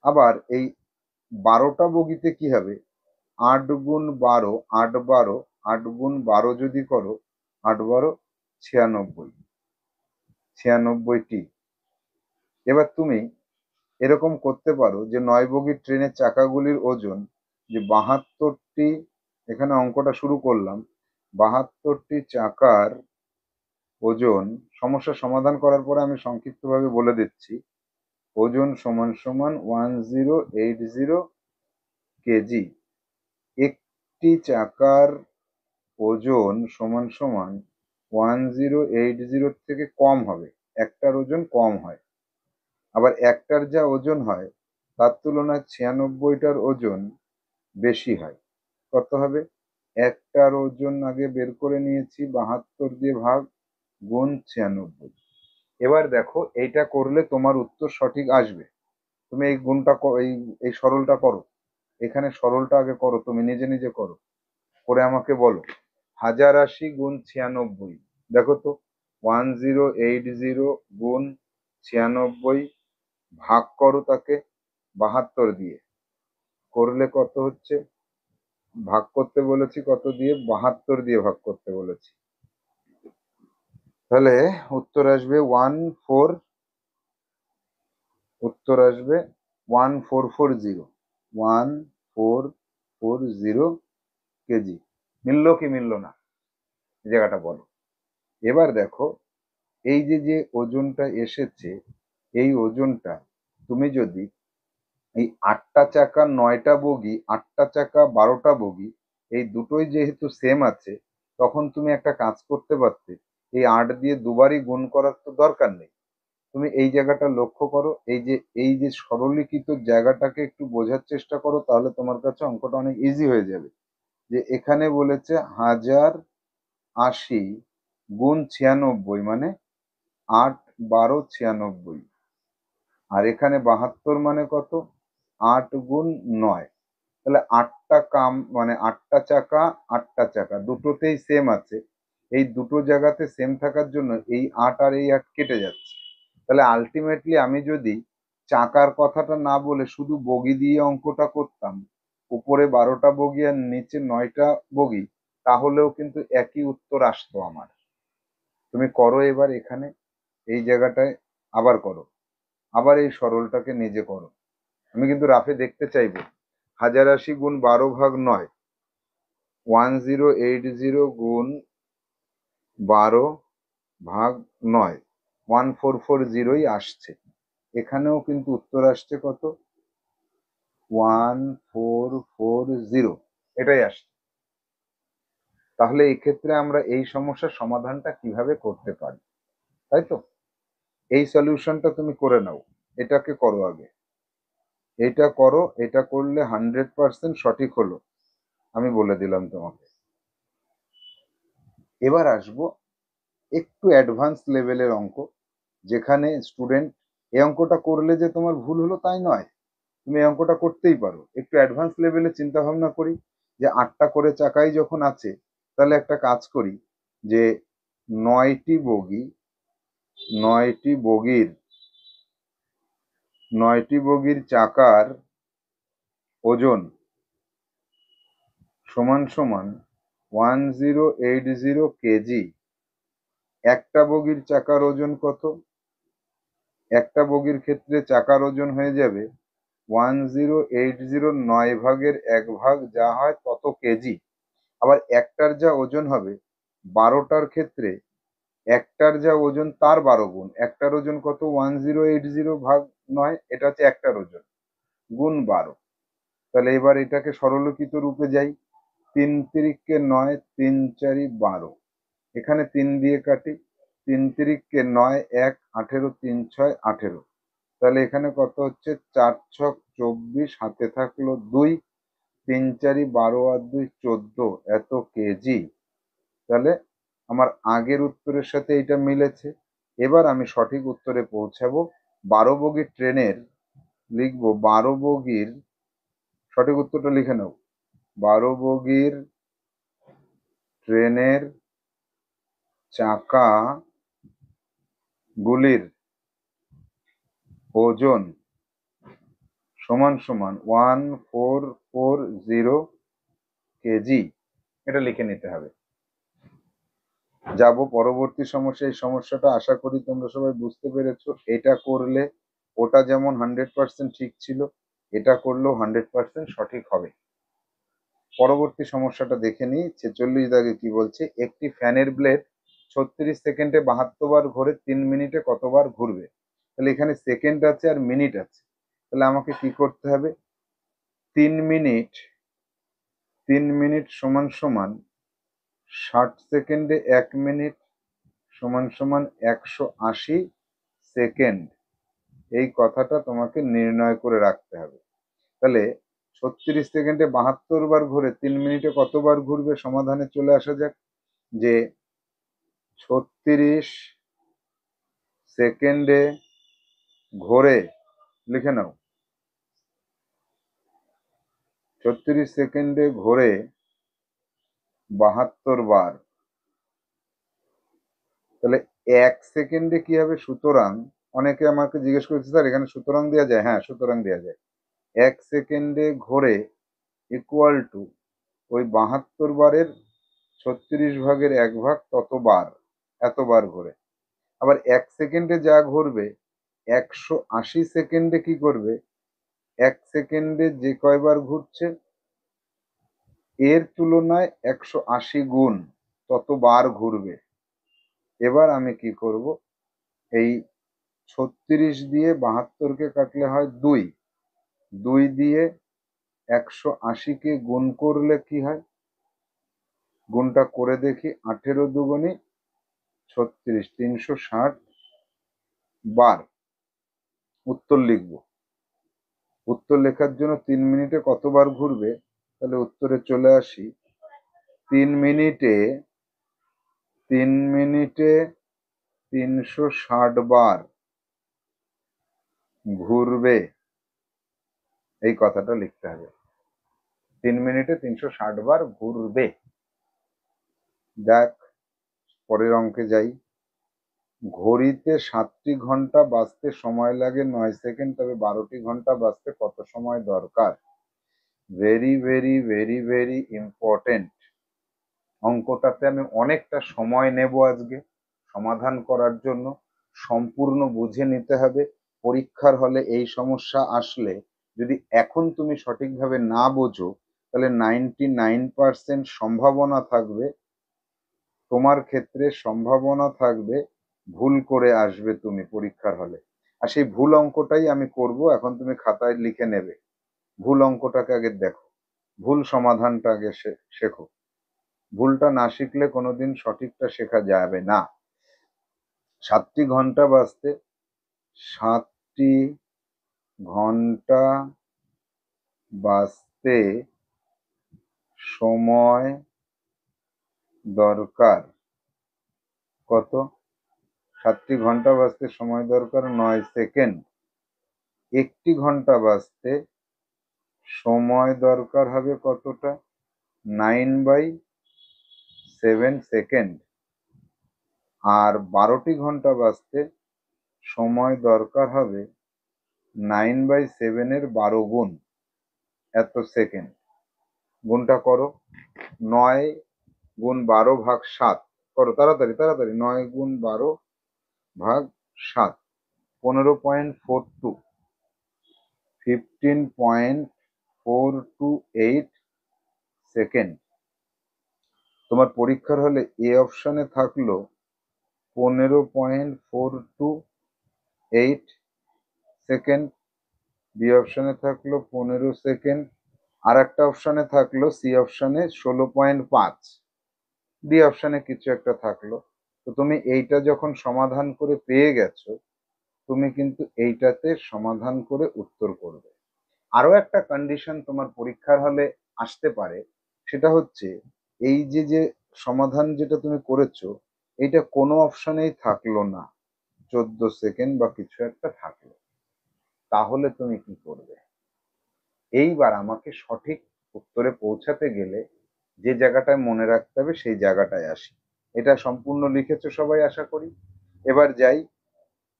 আবার এই 12টা বগিতে কি হবে, 8 × 12, 8 × 12, 8 × 12 যদি করো, 8 × 12 96, 96টি। এবার তুমি এরকম করতে পারো যে 9 বগির ট্রেনের চাকাগুলির ওজন যে 72টি, এখানে অঙ্কটা শুরু করলাম, 72টি চাকার ওজন, সমস্যা সমাধান করার পরে আমি সংক্ষিপ্তভাবে বলে দিচ্ছি। ওজন সমান সমান 1080 কেজি। একটি চাকার ওজন সমান সমান 1080 থেকে কম হবে, একটার ওজন কম হয়। আবার একটার যা ওজন হয় তার তুলনায় 96টার ওজন বেশি হয়। কত হবে, একটার ওজন আগে বের করে নিয়েছি, 72 দিয়ে ভাগ, গুণ 96। এবার দেখো এইটা করলে তোমার উত্তর সঠিক আসবে। তুমি এই গুণটা এই এই সরলটা করো, এখানে সরলটা আগে করো, তুমি নিজে নিজে করো, করে আমাকে বলো 1080 × 96। দেখো তো, 1080 গুণ 96, ভাগ করো তাকে 72 দিয়ে, করলে কত হচ্ছে, ভাগ করতে বলেছি কত দিয়ে, 72 দিয়ে ভাগ করতে বলেছি। তাহলে উত্তর আসবে উত্তর আসবে 1440, 1440 কেজি। মিললো কি মিললো না, এই জায়গাটা বলো। এবার দেখো এই যে যে ওজনটা এসেছে, এই ওজনটা তুমি যদি এই 8টা চাকা 9টা বগি, 8টা চাকা 12টা বগি, এই দুটোই যেহেতু সেম আছে, তখন তুমি একটা কাজ করতে পারতে, এই 8 দিয়ে দুবারই গুণ করার তো দরকার নেই। তুমি এই জায়গাটা লক্ষ্য করো, এই যে সরলীকৃত জায়গাটাকে একটু বোঝার চেষ্টা করো, তাহলে তোমার কাছে অঙ্কটা অনেক ইজি হয়ে যাবে। যে এখানে বলেছে 1080 × 96, মানে 8 × 12 = 96, আর এখানে 72 মানে কত, 8 × 9। তাহলে 8টা কাম মানে 8টা চাকা, 8টা চাকা দুটোতেই সেম আছে, এই দুটো জায়গাতে সেম থাকার জন্য এই 8 আর এই 8 কেটে যাচ্ছে। তাহলে আলটিমেটলি আমি যদি চাকার কথাটা না বলে শুধু বগি দিয়ে অঙ্কটা করতাম, উপরে 12টা বগি আর নিচে 9টা বগি, তাহলেও কিন্তু একই উত্তর আসতো আমার। তুমি করো এবার এখানে এই জায়গাটায়, আবার করো, আবার এই সরলটাকে নিজে করো। আমি কিন্তু রাফে দেখতে চাইবো 1080 × 12 ভাগ 9, 1080 × 12 ভাগ 9, 1440 আসছে। এখানেও কিন্তু উত্তর আসছে কত, 1440, এটাই আসছে। তাহলে এই ক্ষেত্রে আমরা এই সমস্যার সমাধানটা কিভাবে করতে পারি, তাই তো? এই সলিউশনটা তুমি করে নাও, এটাকে করো আগে, এটা করো, এটা করলে 100% সঠিক হলো, আমি বলে দিলাম তোমাকে। এবার আসবো একটু অ্যাডভান্স লেভেলের অঙ্ক, যেখানে স্টুডেন্ট এই অঙ্কটা করলে যে তোমার ভুল হলো তাই নয়, তুমি এই অঙ্কটা করতেই পারো। একটু অ্যাডভান্স লেভেলে চিন্তা ভাবনা করি, যে 8টা করে চাকাই যখন আছে, তাহলে একটা কাজ করি, যে 9টি বগি, 9টি বগির 9টি বগির চাকার ওজন সমান সমান 1080 কেজি। একটা বগির চাকার ওজন কত, একটা বগির ক্ষেত্রে চাকার ওজন হয়ে যাবে 1080, 9 ভাগের 1 ভাগ যা হয় তত কেজি। আবার একটার যা ওজন হবে 12টার ক্ষেত্রে, একটার যা ওজন তার 12 গুণ, একটার ওজন কত, 1080 ভাগ 9, এটা হচ্ছে একটার ওজন, গুণ 12। তাহলে এবার এটাকে সরলীকৃত রূপে যাই, 3×3 = 9, 3×4 = 12, এখানে 3 দিয়ে কাটি, 3×3 = 9, 1, 18, 3×6 = 18। তাহলে এখানে কত হচ্ছে, 4×6 = 24, হাতে থাকলো 2, 3×4 = 12 আর 2 = 14, এত কেজি। তাহলে আমার আগের উত্তরের সাথে এটা মিলেছে। এবার আমি সঠিক উত্তরে পৌঁছাবো। 12 বগির ট্রেনের লিখবো, 12 বগির, সঠিক উত্তরটা লিখে নাও, 12 বগির ট্রেনের চাকা গুলির ওজন সমান সমান 1440 কেজি, এটা লিখে নিতে হবে। যাব পরবর্তী সমস্যা। এই সমস্যাটা আশা করি তোমরা সবাই বুঝতে পেরেছো। এটা করলে ওটা যেমন 100% ঠিক ছিল, এটা করলেও 100% সঠিক হবে। পরবর্তী সমস্যাটা দেখে নিই। 46 দাগে কি বলছে, একটি ফ্যানের ব্লেড 36 সেকেন্ডে 72 বার ঘুরে 3 মিনিটে কতবার ঘুরবে? তাহলে এখানে সেকেন্ড আছে আর মিনিট আছে, তাহলে আমাকে কি করতে হবে, 3 মিনিট সমান সমান 60 সেকেন্ডে 1 মিনিট সমান সমান 180 সেকেন্ড, এই কথাটা তোমাকে নির্ণয় করে রাখতে হবে। তাহলে 36 সেকেন্ডে 72 বার ঘুরে 3 মিনিটে কতবার ঘুরবে, সমাধানে চলে আসা যাক। যে 36 সেকেন্ডে ঘোরে, লিখে নাও, 36 সেকেন্ডে ঘোরে 72 বার, তাহলে 1 সেকেন্ডে কি হবে, সুতরাং অনেকে আমাকে জিজ্ঞেস করছে স্যার এখানে সুতরাং দেওয়া যায়? হ্যাঁ, সুতরাং দেওয়া যায়। 1 সেকেন্ডে ঘোরে ইকুয়াল টু ওই 72 বারের 36 ভাগের 1 ভাগ ততবার, এতবার ঘোরে। আবার 1 সেকেন্ডে যা ঘুরবে 180 সেকেন্ডে কি করবে, 1 সেকেন্ডে যে কয়বার ঘুরছে এর তুলনায় 180 গুণ ততবার ঘুরবে। এবার আমি কি করব, এই 36 দিয়ে 72কে কাটলে হয় 2, 2 দিয়ে 180কে গুণ করলে কি হয়, গুণটা করে দেখি, 18 দুগুণে 36, 360 বার। উত্তর লিখব। উত্তর লেখার জন্য 3 মিনিটে কতবার ঘুরবে, তাহলে উত্তরে চলে আসি। 3 মিনিটে 360 বার ঘুরবে, এই কথাটা লিখতে হবে। 3 মিনিটে 360 বার ঘুরবে। দেখ, পরের অঙ্কে যাই। ঘড়িতে 7টি ঘন্টা বাজতে সময় লাগে 9 সেকেন্ড, তবে 12টি ঘন্টা বাজতে কত সময় দরকার? Very very very very important. অঙ্কটাতে আমি অনেকটা সময় নেব আজকে সমাধান করার জন্য, সম্পূর্ণ বুঝে নিতে হবে। পরীক্ষার হলে এই সমস্যা আসলে যদি এখন তুমি সঠিকভাবে না বোঝো, তাহলে 99% সম্ভাবনা থাকবে, তোমার ক্ষেত্রে সম্ভাবনা থাকবে ভুল করে আসবে তুমি পরীক্ষার হলে। আর সেই ভুল অঙ্কটাই আমি করব, এখন তুমি খাতায় লিখে নেবে। ভুল অঙ্কটাকে আগে দেখো, ভুল সমাধানটা আগে শেখো। ভুলটা না শিখলে কোনোদিন সঠিকটা শেখা যাবে না। 7টি ঘন্টা বাজতে 7টি ঘন্টা বাজতে সময় দরকার কত? 7টি ঘন্টা বাজতে সময় দরকার 9 সেকেন্ড। 1টি ঘন্টা বাজতে সময় দরকার হবে কতটা? 9/7 সেকেন্ড। আর 12টি ঘন্টা বাজতে সময় দরকার হবে 9/7 এর 12 গুণ, এত সেকেন্ড। গুণটা করো, 9 গুণ 12 ভাগ 7 করো, তাড়াতাড়ি তাড়াতাড়ি। 9 গুণ 12 ভাগ 7, 15.42, 15.428 সেকেন্ড। তোমার পরীক্ষার হলে এ অপশনে থাকলো 15.428 সেকেন্ড, বি অপশনে থাকলো 15 সেকেন্ড, আর একটা অপশনে থাকলো সি অপশনে 16.5, ডি অপশনে কিছু একটা থাকলো। তো তুমি এইটা যখন সমাধান করে পেয়ে গেছো, তুমি কিন্তু এইটাতে সমাধান করে উত্তর করবে। আরো একটা কন্ডিশন তোমার পরীক্ষার হলে আসতে পারে, সেটা হচ্ছে এই যে যে সমাধান যেটা তুমি করেছো, এইটা কোনো অপশনেই থাকলো না, 14 সেকেন্ড বা কিছু একটা থাকলো, তাহলে তুমি কি করবে? এইবার আমাকে সঠিক উত্তরে পৌঁছাতে গেলে যে জায়গাটায় মনে রাখতে হবে সেই জায়গাটায় আসি। এটা সম্পূর্ণ লিখেছো সবাই আশা করি। এবার যাই,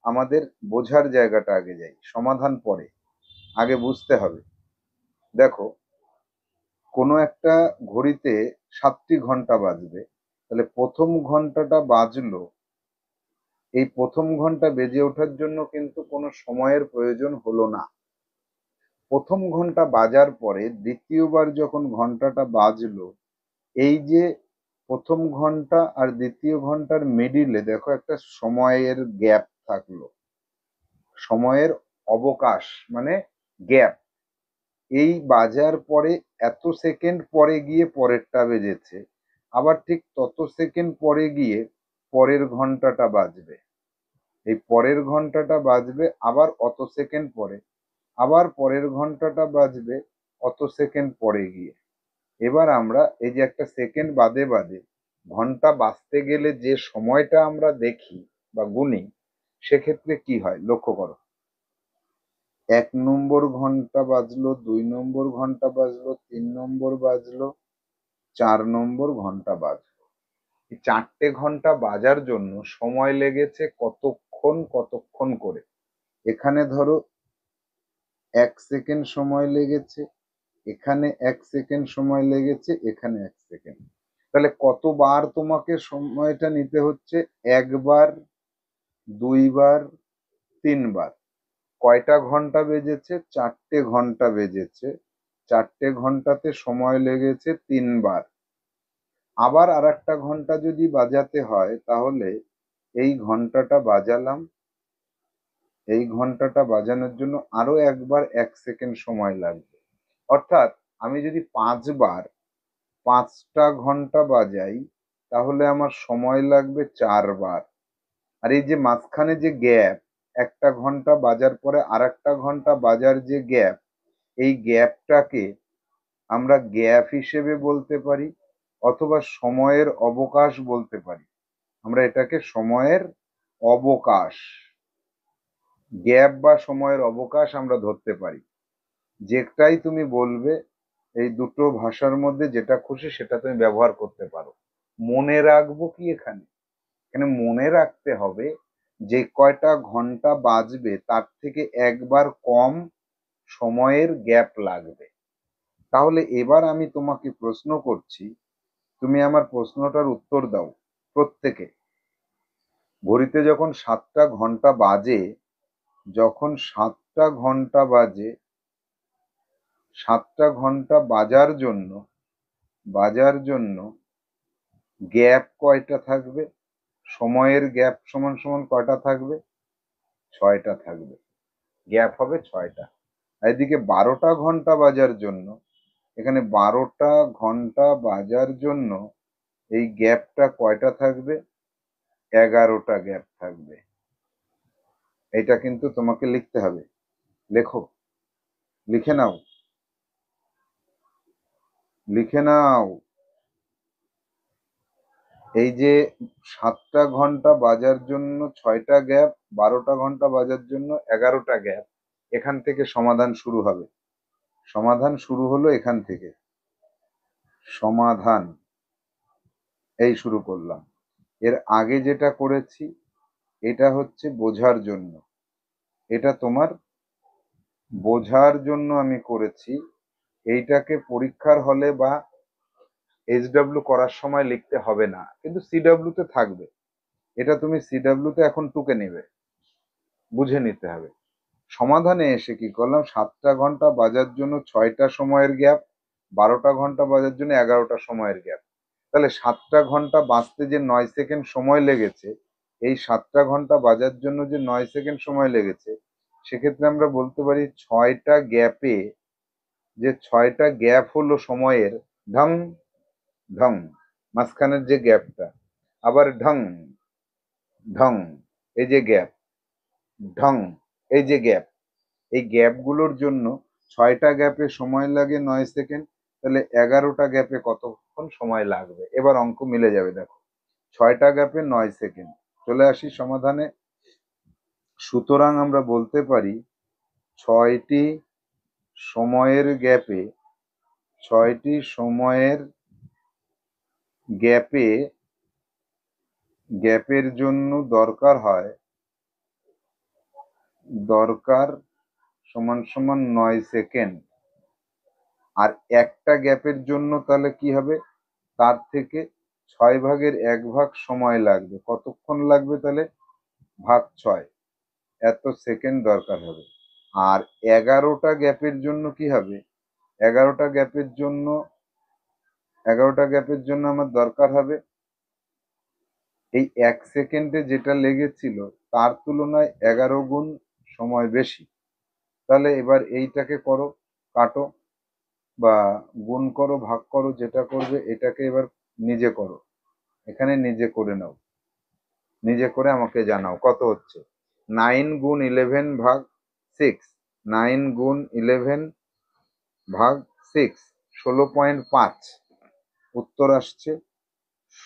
আমাদের বোঝার জায়গাটা আগে যাই, সমাধান পরে। আগে বুঝতে হবে। দেখো, কোনো একটা ঘড়িতে 7টি ঘন্টা বাজবে, তাহলে প্রথম ঘন্টাটা বাজলো, এই প্রথম ঘন্টা বেজে ওঠার জন্য কিন্তু কোনো সময়ের প্রয়োজন হলো না। প্রথম ঘন্টা বাজার পরে দ্বিতীয়বার যখন ঘন্টাটা বাজলো, এই যে প্রথম ঘন্টা আর দ্বিতীয় ঘন্টার মিডিলে দেখো একটা সময়ের গ্যাপ থাকলো, সময়ের অবকাশ মানে গ্যাপ। এই বাজার পরে এত সেকেন্ড পরে গিয়ে পরেরটা বেজেছে, আবার ঠিক তত সেকেন্ড পরে গিয়ে পরের ঘন্টাটা বাজবে, এই পরের ঘন্টাটা বাজবে আবার অত সেকেন্ড পরে, আবার পরের ঘন্টাটা বাজবে অত সেকেন্ড পরে গিয়ে। এবার আমরা এই যে একটা সেকেন্ড বাদে বাদে ঘন্টা বাজতে গেলে যে সময়টা আমরা দেখি বা গুনি, সেক্ষেত্রে কি হয় লক্ষ্য করো। 1 নম্বর ঘন্টা বাজলো, 2 নম্বর ঘন্টা বাজলো, 3 নম্বর বাজলো, 4 নম্বর ঘন্টা বাজলো। এই 4টে ঘন্টা বাজার জন্য সময় লেগেছে কতক্ষণ কতক্ষণ করে। এখানে ধরো 1 সেকেন্ড সময় লেগেছে, এখানে 1 সেকেন্ড সময় লেগেছে, এখানে 1 সেকেন্ড। তাহলে কতবার তোমাকে সময়টা নিতে হচ্ছে? একবার, দুইবার, তিনবার। কয়টা ঘন্টা বেজেছে? 4টে ঘন্টা বেজেছে, 4টে ঘন্টাতে সময় লেগেছে 3বার। আবার আর একটা ঘন্টা যদি বাজাতে হয়, তাহলে এই ঘন্টাটা বাজালাম, এই ঘন্টাটা বাজানোর জন্য আরো একবার 1 সেকেন্ড সময় লাগবে। অর্থাৎ আমি যদি 5বার 5টা ঘন্টা বাজাই, তাহলে আমার সময় লাগবে 4বার। আর এই যে মাঝখানে যে গ্যাপ, একটা ঘন্টা বাজার পরে আর একটা ঘন্টা বাজার যে গ্যাপ, এই গ্যাপটাকে আমরা গ্যাপ হিসেবে বলতে পারি, অথবা সময়ের অবকাশ বলতে পারি। আমরা এটাকে সময়ের অবকাশ, গ্যাপ বা সময়ের অবকাশ আমরা ধরতে পারি। যেটাই তুমি বলবে, এই দুটো ভাষার মধ্যে যেটা খুশি সেটা তুমি ব্যবহার করতে পারো। মনে রাখবো কি এখানে? এখানে মনে রাখতে হবে যে কয়টা ঘন্টা বাজবে তার থেকে একবার কম সময়ের গ্যাপ লাগবে। তাহলে এবার আমি তোমাকে প্রশ্ন করছি, তুমি আমার প্রশ্নটার উত্তর দাও। প্রত্যেকে ঘড়িতে যখন 7টা ঘন্টা বাজে, যখন 7টা ঘন্টা বাজে, 7টা ঘন্টা বাজার জন্য গ্যাপ কয়টা থাকবে? সময়ের গ্যাপ সমান সমান কয়টা থাকবে? 6টা থাকবে। গ্যাপ হবে 6টা। এদিকে 12টা ঘন্টা বাজার জন্য, এখানে 12টা ঘন্টা বাজার জন্য এই গ্যাপটা কয়টা থাকবে? 11টা গ্যাপ থাকবে। এটা কিন্তু তোমাকে লিখতে হবে। লেখো, লিখে নাও, লিখে নাও। এই যে 7টা ঘন্টা বাজার জন্য 6টা গ্যাপ, 12টা ঘন্টা বাজার জন্য 11টা গ্যাপ, এখান থেকে সমাধান শুরু হবে। সমাধান শুরু হলো এখান থেকে। সমাধান এই শুরু করলাম। এর আগে যেটা করেছি এটা হচ্ছে বোঝার জন্য, এটা তোমার বোঝার জন্য আমি করেছি। এইটাকে পরীক্ষার হলে বা এইচডব্লিউ করার সময় লিখতে হবে না, কিন্তু সিডব্লিউ তে থাকবে। এটা তুমি সিডব্লিউ তে এখন টুকে নেবে, বুঝে নিতে হবে। সমাধানে এসে কি করলাম, 7টা ঘন্টা বাজার জন্য 6টা সময়ের গ্যাপ, 12টা ঘন্টা বাজার জন্য 11টা সময়ের গ্যাপ। তাহলে 7টা ঘন্টা বাঁচতে যে 9 সেকেন্ড সময় লেগেছে, এই 7টা ঘন্টা বাজার জন্য যে 9 সেকেন্ড সময় লেগেছে, সেক্ষেত্রে আমরা বলতে পারি 6টা গ্যাপে, যে 6টা গ্যাপ হলো সময়ের ঢং ঢং, মাঝখানের যে গ্যাপটা, আবার ঢং ঢং, এই যে গ্যাপ, ঢং, এই যে গ্যাপ, এই গ্যাপগুলোর জন্য 6টা গ্যাপে সময় লাগে 9 সেকেন্ড। তাহলে 11টা গ্যাপে কতক্ষণ সময় লাগবে? এবার অঙ্ক মিলে যাবে। দেখো, 6টা গ্যাপে 9 সেকেন্ড। চলে আসি সমাধানে। সুতরাং আমরা বলতে পারি 6টি সময়ের গ্যাপে, 6টি সময়ের গ্যাপে, গ্যাপের জন্য দরকার সমান সমান 9 সেকেন্ড। আর একটা গ্যাপের জন্য তাহলে কি হবে, তার থেকে 6/1 সময় লাগবে। কতক্ষণ লাগবে তাহলে, ভাগ 6, এত সেকেন্ড দরকার হবে। আর 11টা গ্যাপের জন্য কি হবে, 11টা গ্যাপের জন্য 11টা গ্যাপের জন্য আমার দরকার হবে, এই 1 সেকেন্ডে যেটা লেগেছিল তার তুলনায় 11 গুণ সময় বেশি। তাহলে এবার এইটাকে করো, কাটো বা গুণ করো, ভাগ করো, যেটা করবে। এটাকে এবার নিজে করো, এখানে নিজে করে নাও, নিজে করে আমাকে জানাও কত হচ্ছে। 9 গুণ 11 ভাগ 6, 9 গুণ 11 ভাগ 6, 16.5। উত্তর আসছে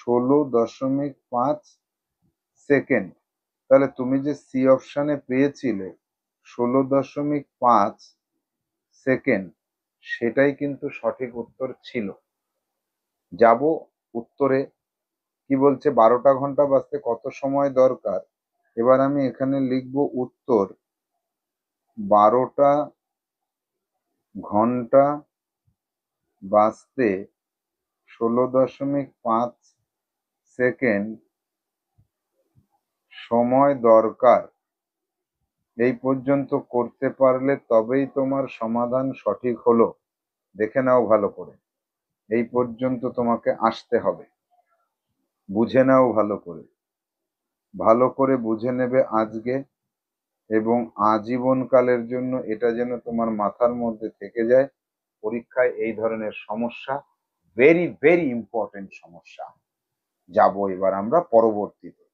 16.5 সেকেন্ড। তাহলে তুমি যে সি অপশানে পেয়েছিলে 16.5 সেকেন্ড, সেটাই কিন্তু সঠিক উত্তর ছিল। যাব উত্তরে, কি বলছে 12টা ঘন্টা বাজতে কত সময় দরকার। এবার আমি এখানে লিখব উত্তর 12টা ঘন্টা বাজতে 16.5 সেকেন্ড সময় দরকার। এই পর্যন্ত করতে পারলে তবেই তোমার সমাধান সঠিক হলো। দেখে নাও ভালো করে, এই পর্যন্ত তোমাকে আসতে হবে। বুঝে নাও ভালো করে, ভালো করে বুঝে নেবে আজকে, এবং আজীবনকালের জন্য এটা যেন তোমার মাথার মধ্যে থেকে যায়। পরীক্ষায় এই ধরনের সমস্যা ভেরি ভেরি ইম্পর্টেন্ট সমস্যা। যাব এবার আমরা পরবর্তীতে।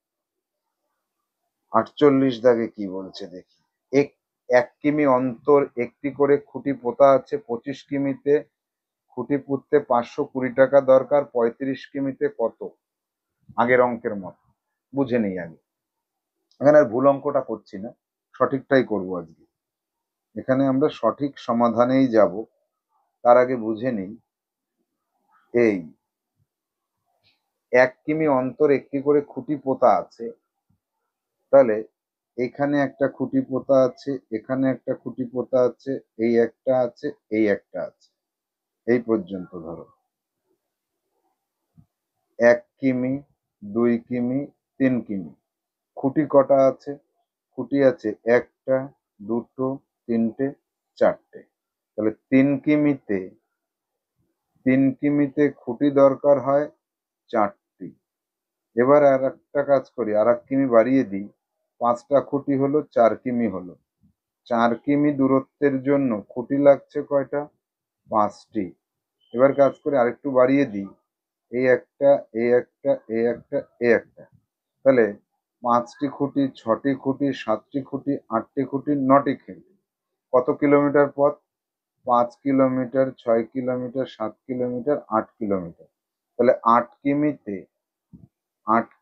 48 দাগে কি বলছে দেখি। 1 কিমি অন্তর একটি করে খুঁটি পোতা আছে। 25 কিমিতে খুঁটি পুঁততে 520 টাকা দরকার। 35 কিমিতে কত? আগের অঙ্কের মতো বুঝে নেই আগে। এখানে আর ভুল অঙ্কটা করছি না, সঠিকটাই করব আজকে। এখানে আমরা সঠিক সমাধানেই যাব, তার আগে বুঝে নিই। এই 1 কিমি অন্তর একটি করে খুঁটি পোতা আছে, তাহলে এখানে একটা খুঁটি পোতা আছে, এখানে একটা খুঁটি পোতা আছে, এই একটা আছে, এই একটা আছে, এই পর্যন্ত ধরো। 1 কিমি, 2 কিমি, 3 কিমি। খুঁটি কটা আছে? খুঁটি আছে একটা, দুটো, তিনটে, চারটে। তাহলে 3 কিমিতে খুঁটি দরকার হয় 4টি। এবার আর একটা কাজ করি, আর 1 কিমি বাড়িয়ে দিই, 5টা খুঁটি হলো 4 কিমি হলো। 4 কিমি দূরত্বের জন্য খুঁটি লাগছে কয়টা? 5টি। এবার কাজ করে আরেকটু বাড়িয়ে দিই, এই একটা, এই একটা, এই একটা, এই একটা। তাহলে 5টি খুঁটি, 6টি খুঁটি, 7টি খুঁটি, 8টি খুঁটি, 9টি খুঁটি। কত কিলোমিটার পথ? 5 কিলোমিটার, 6 কিলোমিটার, 7 কিলোমিটার, 8 কিলোমিটার। তাহলে 8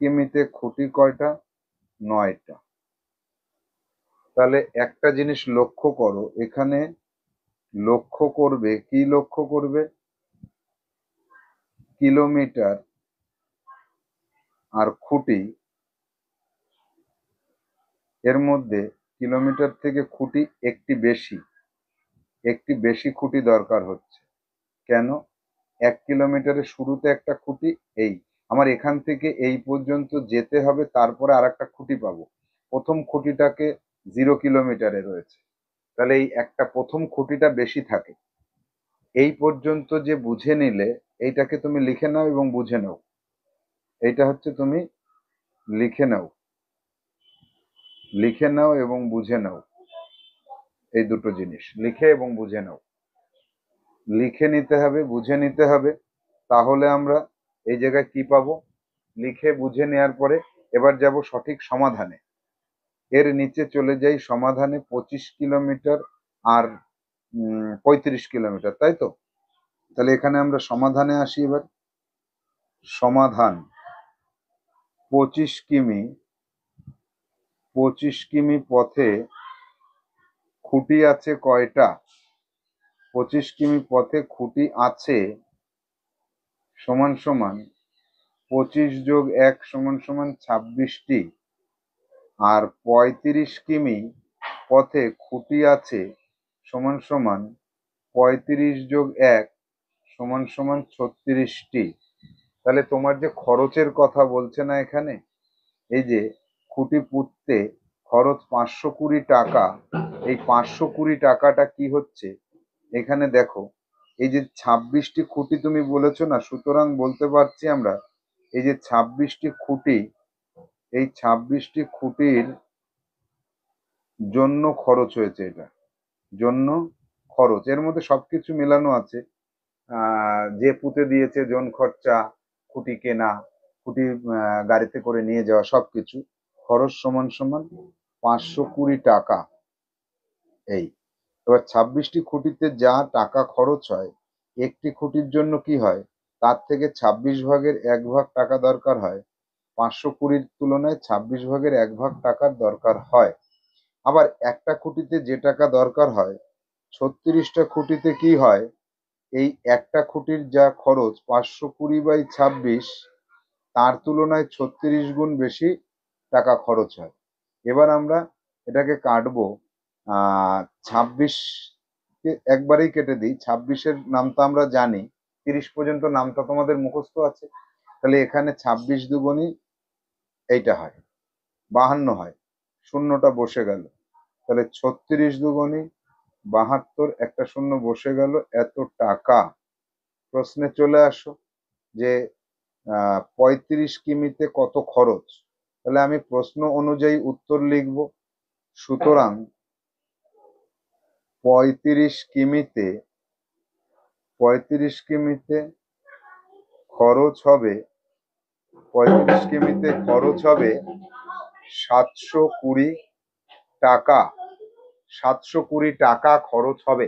কিমিতে খুঁটি কয়টা? 9টা। তাহলে একটা জিনিস লক্ষ্য করো, এখানে লক্ষ্য করবে, কি লক্ষ্য করবে? কিলোমিটার আর খুঁটি, এর মধ্যে কিলোমিটার থেকে খুঁটি একটি বেশি খুঁটি দরকার হচ্ছে। কেন? 1 কিলোমিটারের শুরুতে একটা খুঁটি, এই আমার এখান থেকে এই পর্যন্ত যেতে হবে, তারপরে আর একটা খুঁটি পাবো। প্রথম খুঁটিটাকে 0 কিলোমিটারে রয়েছে, তাহলে এই একটা প্রথম খুঁটিটা বেশি থাকে। এই পর্যন্ত যে বুঝে নিলে, এইটাকে তুমি লিখে নাও এবং বুঝে নাও। এইটা হচ্ছে তুমি লিখে নাও, লিখে নাও এবং বুঝে নাও। এই দুটো জিনিস লিখে এবং বুঝে নাও, লিখে নিতে হবে, বুঝে নিতে হবে। তাহলে আমরা এই জায়গায় কি পাবো? লিখে বুঝে নেওয়ার পরে এবার যাব সঠিক সমাধানে। এর নিচে চলে যাই সমাধানে। 25 কিলোমিটার আর 35 কিলোমিটার, তাই তো? তাহলে এখানে আমরা সমাধানে আসি এবার। সমাধান 25 কিমি, 25 কিমি পথে খুঁটি আছে কয়টা? 25 কিমি পথে খুঁটি আছে সমান সমান 25 যোগ 1 সমান সমান 26টি। আর 35 কিমি পথে খুঁটি আছে সমান সমান 35+1 সমান সমান 36টি। তাহলে তোমার যে খরচের কথা বলছে না এখানে, এই যে খুঁটি পুঁততে খরচ 520 টাকা, এই 520 টাকাটা কি হচ্ছে এখানে দেখো, এই যে 26টি খুঁটি তুমি বলেছো না, সুতরাং বলতে পারছি আমরা এই যে 26টি খুঁটি, এই 26টি খুঁটির জন্য খরচ হয়েছে, এটা জন্য খরচ, এর মধ্যে সবকিছু মেলানো আছে। যে পুঁতে দিয়েছে, জন খরচা, খুঁটি কেনা, খুঁটি গাড়িতে করে নিয়ে যাওয়া, সবকিছু খরচ সমান সমান 520 টাকা। এই এবার 26টি খুঁটিতে যা টাকা খরচ হয়, একটি খুঁটির জন্য কি হয়, তার থেকে 26 ভাগের 1 ভাগ টাকা দরকার হয়। 520-র তুলনায় 26 ভাগের 1 ভাগ টাকার দরকার হয়। আবার একটা খুঁটিতে যে টাকা দরকার হয়, 36টা খুঁটিতে কি হয়, এই একটা খুঁটির যা খরচ 520/26, তার তুলনায় 36 গুণ বেশি টাকা খরচ হয়। এবার আমরা এটাকে কাটবো, 26 কে একবারেই কেটে দিই, 26-এর নামটা আমরা জানি, 30 পর্যন্ত নামটা তোমাদের মুখস্থ আছে। তাহলে এখানে 26 দুগুণই এইটা হয়, 52 হয়, শূন্যটা বসে গেল। তাহলে 36 দুগুণই 72, একটা শূন্য বসে গেল, এত টাকা। প্রশ্নে চলে আসো যে 35 কিমিতে কত খরচ। তাহলে আমি প্রশ্ন অনুযায়ী উত্তর লিখব। সুতরাং 35 কিমিতে খরচ হবে, 720 টাকা। 720 টাকা খরচ হবে।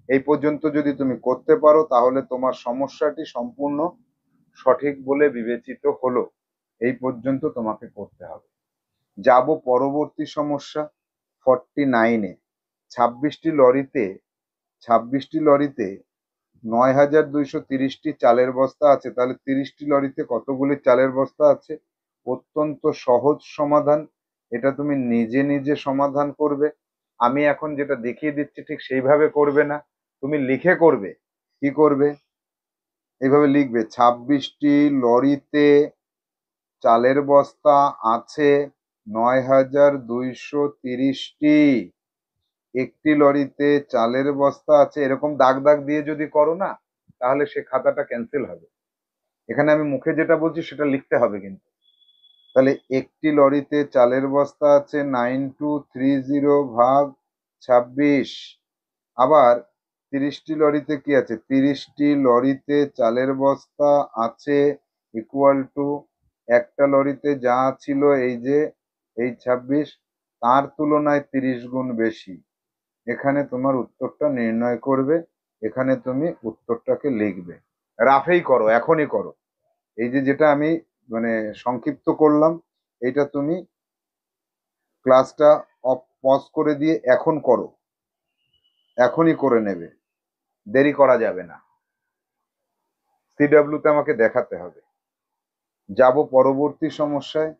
এই পর্যন্ত যদি তুমি করতে পারো তাহলে তোমার সমস্যাটি সম্পূর্ণ সঠিক বলে বিবেচিত হলো। এই পর্যন্ত তোমাকে করতে হবে। যাব পরবর্তী সমস্যা 49-এ। 26টি লরিতে 9,230টি চালের বস্তা আছে। তাহলে 30টি লরিতে কতগুলি চালের বস্তা আছে? অত্যন্ত সহজ সমাধান, এটা তুমি নিজে নিজে সমাধান করবে। আমি এখন যেটা দেখিয়ে দিচ্ছি ঠিক সেইভাবে করবে না, তুমি লিখে করবে। কি করবে? এইভাবে লিখবে, 26টি লরিতে চালের বস্তা আছে 9,230টি। একটি লরিতে চালের বস্তা আছে, এরকম দাগ দাগ দিয়ে যদি করো না, তাহলে সে খাতাটা ক্যান্সেল হবে। এখানে আমি মুখে যেটা বলছি সেটা লিখতে হবে কিন্তু। তাহলে একটি লরিতে চালের বস্তা আছে 9230 ভাগ 26। আবার 30টি লরিতে কি আছে, 30টি লরিতে চালের বস্তা আছে ইকুয়াল টু একটা লরিতে যা ছিল এই যে এই 26, তার তুলনায় 30 গুণ বেশি। এখানে তোমার উত্তরটা নির্ণয় করবে, এখানে তুমি উত্তরটাকে লিখবে। রাফেই করো, এখনই করো। এই যে যেটা আমি মানে সংক্ষিপ্ত করলাম, এটা তুমি ক্লাসটা পজ করে দিয়ে এখন করো, এখনই করে নেবে, দেরি করা যাবে না। সিডব্লিউতে আমাকে দেখাতে হবে। যাব পরবর্তী সমস্যায়।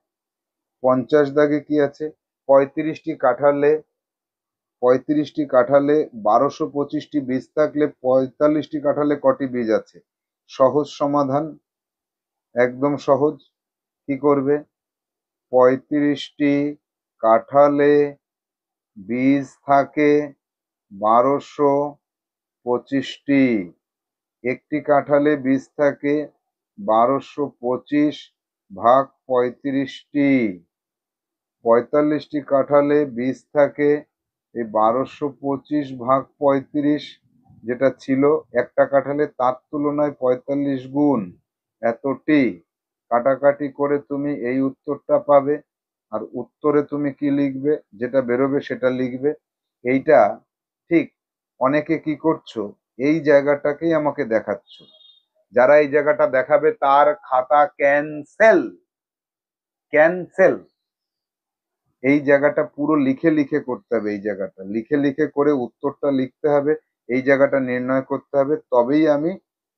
50 দাগে কি আছে, 35টি কাঁঠালে 1225টি বীজ থাকলে 45টি কাঁঠালে কটি বীজ আছে? সহজ সমাধান, একদম সহজ। কি করবে, 35টি কাঁঠালে বীজ থাকে 1225টি, একটি কাঁঠালে বীজ থাকে 1225 ভাগ 35টি, 45টি কাঁঠালে বীজ থাকে এই 1225 ভাগ 35, যেটা ছিল একটা কাঁঠালে, তার তুলনায় 45 গুণ, এতটি। কাটাকাটি করে তুমি এই উত্তরটা পাবে। আর উত্তরে তুমি কি লিখবে, যেটা বেরোবে সেটা লিখবে। এইটা ঠিক অনেকে কি করছো, এই জায়গাটাকেই আমাকে দেখাচ্ছ। যারা এই জায়গাটা দেখাবে তার খাতা ক্যান্সেল, ক্যান্সেল। এই জায়গাটা পুরো লিখে লিখে করতে হবে, এই জায়গাটা লিখে লিখে করে উত্তরটা লিখতে হবে, এই জায়গাটা নির্ণয় করতে হবে, তবেই আমি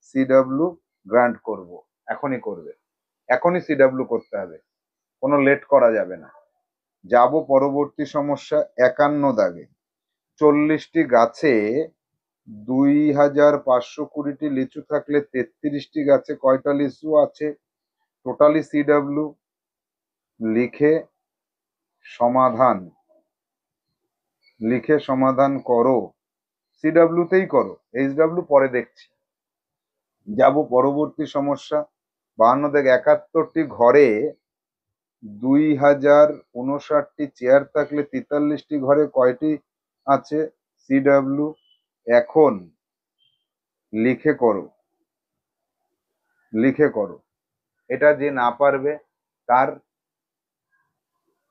সিডব্লিউ গ্রান্ট করব। এখনই করবে, এখনই সিডব্লিউ করতে হবে, কোনো লেট করা যাবে না। যাব পরবর্তী সমস্যা 51 দাগে। 40টি গাছে 2520টি লিচু থাকলে 33টি গাছে কয়টা লিচু আছে? টোটালি সিডব্লিউ লিখে সমাধান করো। সিডব্লিউতেই করো, এইচডব্লিউ পরে দেখছি। যাব পরবর্তী সমস্যা 52 দেখ 71টি ঘরে 2059টি চেয়ার থাকলে 43টি ঘরে কয়টি আছে? সিডব্লিউ এখন লিখে করো। এটা যে না পারবে তার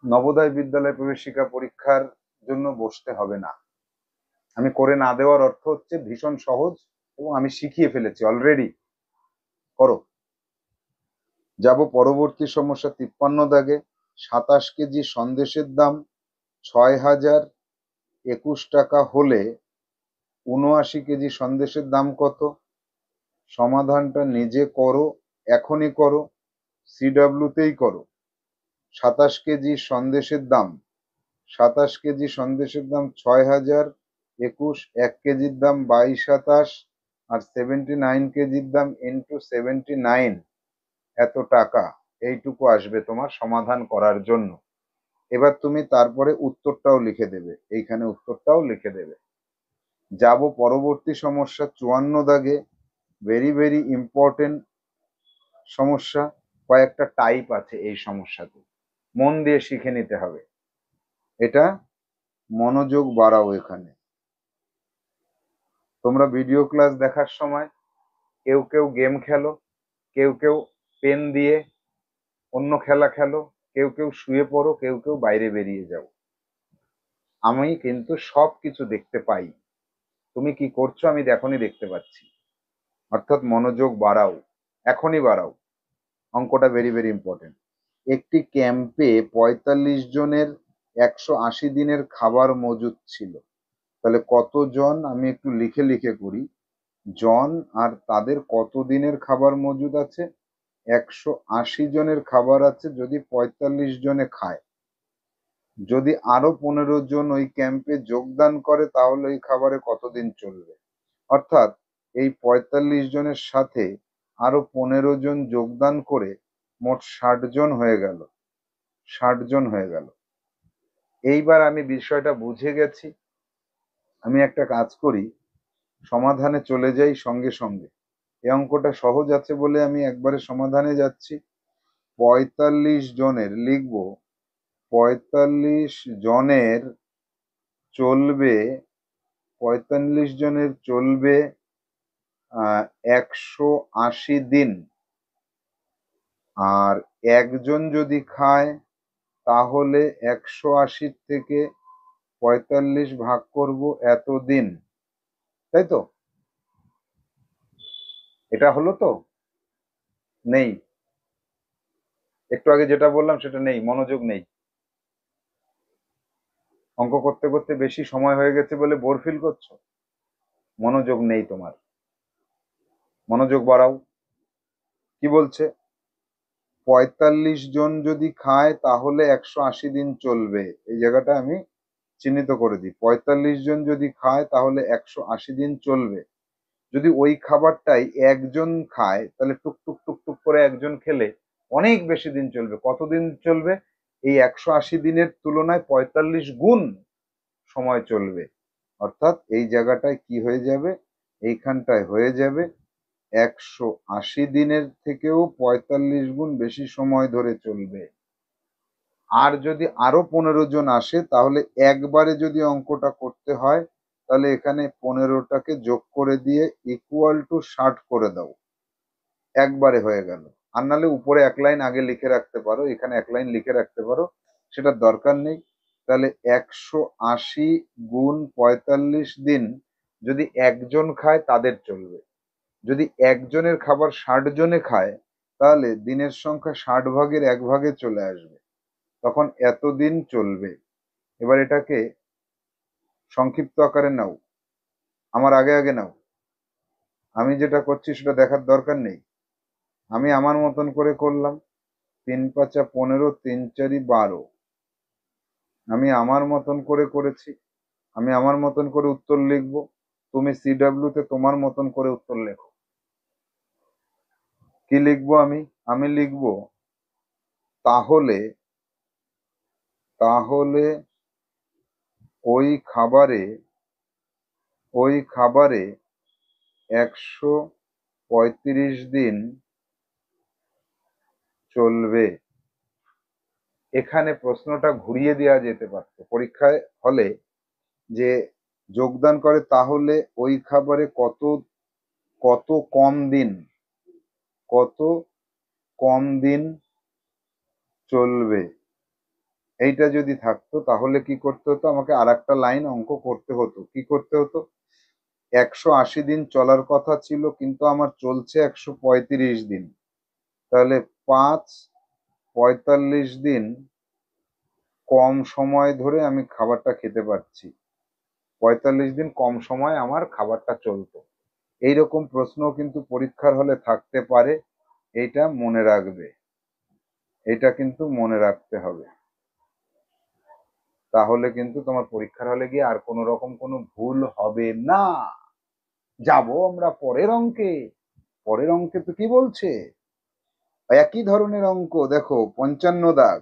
নবোদয় বিদ্যালয় প্রবেশিকা পরীক্ষার জন্য বসতে হবে না। আমি করে না দেওয়ার অর্থ হচ্ছে ভীষণ সহজ এবং আমি শিখিয়ে ফেলেছি অলরেডি। করো। যাব পরবর্তী সমস্যা 53 দাগে 27 কেজি সন্দেশের দাম 6021 টাকা হলে 79 কেজি সন্দেশের দাম কত? সমাধানটা নিজে করো, এখনই করো, সিডব্লিউতেই করো। 27 কেজি সন্দেশের দাম 6021, 1 কেজির দাম 2227 আর 79 কেজির দাম ইন্টু 79 এত টাকা। এইটুকু আসবে তোমার সমাধান করার জন্য। এবার তুমি তারপরে উত্তরটাও লিখে দেবে, এইখানে উত্তরটাও লিখে দেবে। যাব পরবর্তী সমস্যা 54 দাগে ভেরি ভেরি ইম্পর্টেন্ট সমস্যা। কয়েকটা টাইপ আছে এই সমস্যাতে, মন দিয়ে শিখে নিতে হবে। এটা মনোযোগ বাড়াও। এখানে তোমরা ভিডিও ক্লাস দেখার সময় কেউ কেউ গেম খেলো, কেউ কেউ পেন দিয়ে অন্য খেলা খেলো, কেউ কেউ শুয়ে পড়ো, কেউ কেউ বাইরে বেরিয়ে যাও। আমি কিন্তু সব কিছু দেখতে পাই। তুমি কি করছো আমি এখনই দেখতে পাচ্ছি। অর্থাৎ মনোযোগ বাড়াও, এখনই বাড়াও। অঙ্কটা ভেরি ভেরি ইম্পর্টেন্ট। একটি ক্যাম্পে 45 জনের 180 দিনের খাবার মজুদ ছিল। তাহলে কতজন, আমি একটু লিখে লিখে করি। জন আর তাদের কত দিনের খাবার মজুদ আছে? 180 জনের খাবার আছে যদি 45 জনে খায়। যদি আরো 15 জন ওই ক্যাম্পে যোগদান করে তাহলে ওই খাবারে কতদিন চলবে? অর্থাৎ এই 45 জনের সাথে আরো 15 জন যোগদান করে মোট 60 জন হয়ে গেল। 60 জন হয়ে গেল। এইবার আমি বিষয়টা বুঝে গেছি। আমি একটা কাজ করি, সমাধানে চলে যাই সঙ্গে সঙ্গে। এই অঙ্কটা সহজ আছে বলে আমি একবারে সমাধানে যাচ্ছি। 45 জনের লিখবো, 45 জনের চলবে 45 জনের চলবে 180 দিন। আর একজন যদি খায় তাহলে 180 থেকে 45 ভাগ করব এতদিন, তাই তো? এটা হলো তো? নেই, একটু আগে যেটা বললাম সেটা নেই, মনোযোগ নেই। অঙ্ক করতে করতে বেশি সময় হয়ে গেছে বলে বোর ফিল করছো? মনোযোগ নেই তোমার, মনোযোগ বাড়াও। কি বলছে? 45 জন যদি খায় তাহলে 180 দিন চলবে। এই জায়গাটা আমি চিহ্নিত করে দিই। 45 জন যদি খায় তাহলে 180 দিন চলবে। যদি ওই খাবারটাই একজন খায় তাহলে টুক টুক টুক টুক করে একজন খেলে অনেক বেশি দিন চলবে। কতদিন চলবে? এই 180 দিনের তুলনায় 45 গুণ সময় চলবে। অর্থাৎ এই জায়গাটায় কি হয়ে যাবে? এইখানটায় হয়ে যাবে 180 দিনের থেকেও 45 গুণ বেশি সময় ধরে চলবে। আর যদি আরো 15 জন আসে তাহলে একবারে যদি অঙ্কটা করতে হয় তাহলে এখানে 15টাকে যোগ করে দিয়ে ইকুয়াল টু 60 করে দাও, একবারে হয়ে গেল। আর নাহলে উপরে এক লাইন আগে লিখে রাখতে পারো, এখানে এক লাইন লিখে রাখতে পারো, সেটার দরকার নেই। তাহলে 180 গুণ 45 দিন যদি একজন খায় তাদের চলবে। যদি একজনের খাবার 60 জনে খায় তাহলে দিনের সংখ্যা 60 ভাগের 1 ভাগে চলে আসবে, তখন এতদিন চলবে। এবার এটাকে সংক্ষিপ্ত আকারে নাও, আমার আগে আগে নাও। আমি যেটা করছি সেটা দেখার দরকার নেই, আমি আমার মতন করে করলাম। 3 5 15, 3 4 12, আমি আমার মতন করে করেছি। আমি আমার মতন করে উত্তর লিখবো, তুমি সিডব্লিউ তে তোমার মতন করে উত্তর লেখো। কি লিখবো আমি? আমি লিখবো তাহলে তাহলে ওই খাবারে 135 দিন চলবে। এখানে প্রশ্নটা ঘুরিয়ে দেওয়া যেতে পারতো পরীক্ষায় হলে, যে যোগদান করে তাহলে ওই খাবারে কত কত কম দিন কত কম দিন চলবে। এইটা যদি থাকতো তাহলে কি করতে হতো, আমাকে আর একটা লাইন অঙ্ক করতে হতো। কি করতে হতো? 180 দিন চলার কথা ছিল কিন্তু আমার চলছে 135 দিন, তাহলে 45 দিন কম সময় ধরে আমি খাবারটা খেতে পারছি, 45 দিন কম সময় আমার খাবারটা চলতো। এইরকম প্রশ্ন কিন্তু পরীক্ষার হলে থাকতে পারে, এইটা মনে রাখবে, এটা কিন্তু মনে রাখতে হবে। তাহলে কিন্তু তোমার পরীক্ষার হলে গিয়ে আর কোনো রকম কোনো ভুল হবে না। যাব আমরা পরের অঙ্কে। পরের অঙ্কে তো কি বলছে, একই ধরনের অঙ্ক দেখো, 55 দাগ।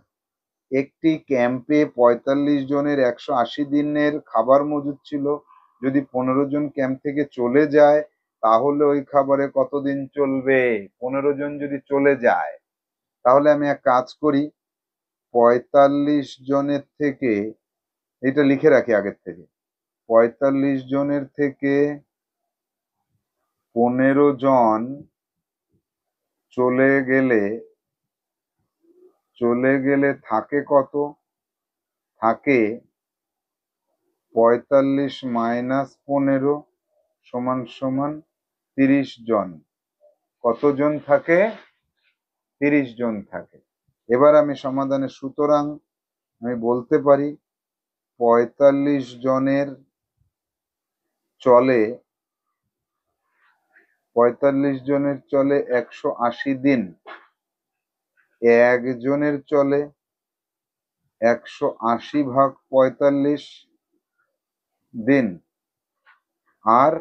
একটি ক্যাম্পে 45 জনের 180 দিনের খাবার মজুদ ছিল, যদি 15 জন ক্যাম্প থেকে চলে যায় তাহলে ওই খাবারে কতদিন চলবে। 15 জন যদি চলে যায় তাহলে আমি এক কাজ করি, 45 জনের থেকে, এটা লিখে রাখি আগের থেকে, 45 জনের থেকে 15 জন চলে গেলে থাকে কত? থাকে 45 - 15 = 30 জন। কতজন থাকে? 30 জন থাকে। এবার আমি সমাধানে, সুতরাং আমি বলতে পারি 45 জনের চলে 180 দিন, একজনের চলে 180 ভাগ 45 দিন, আর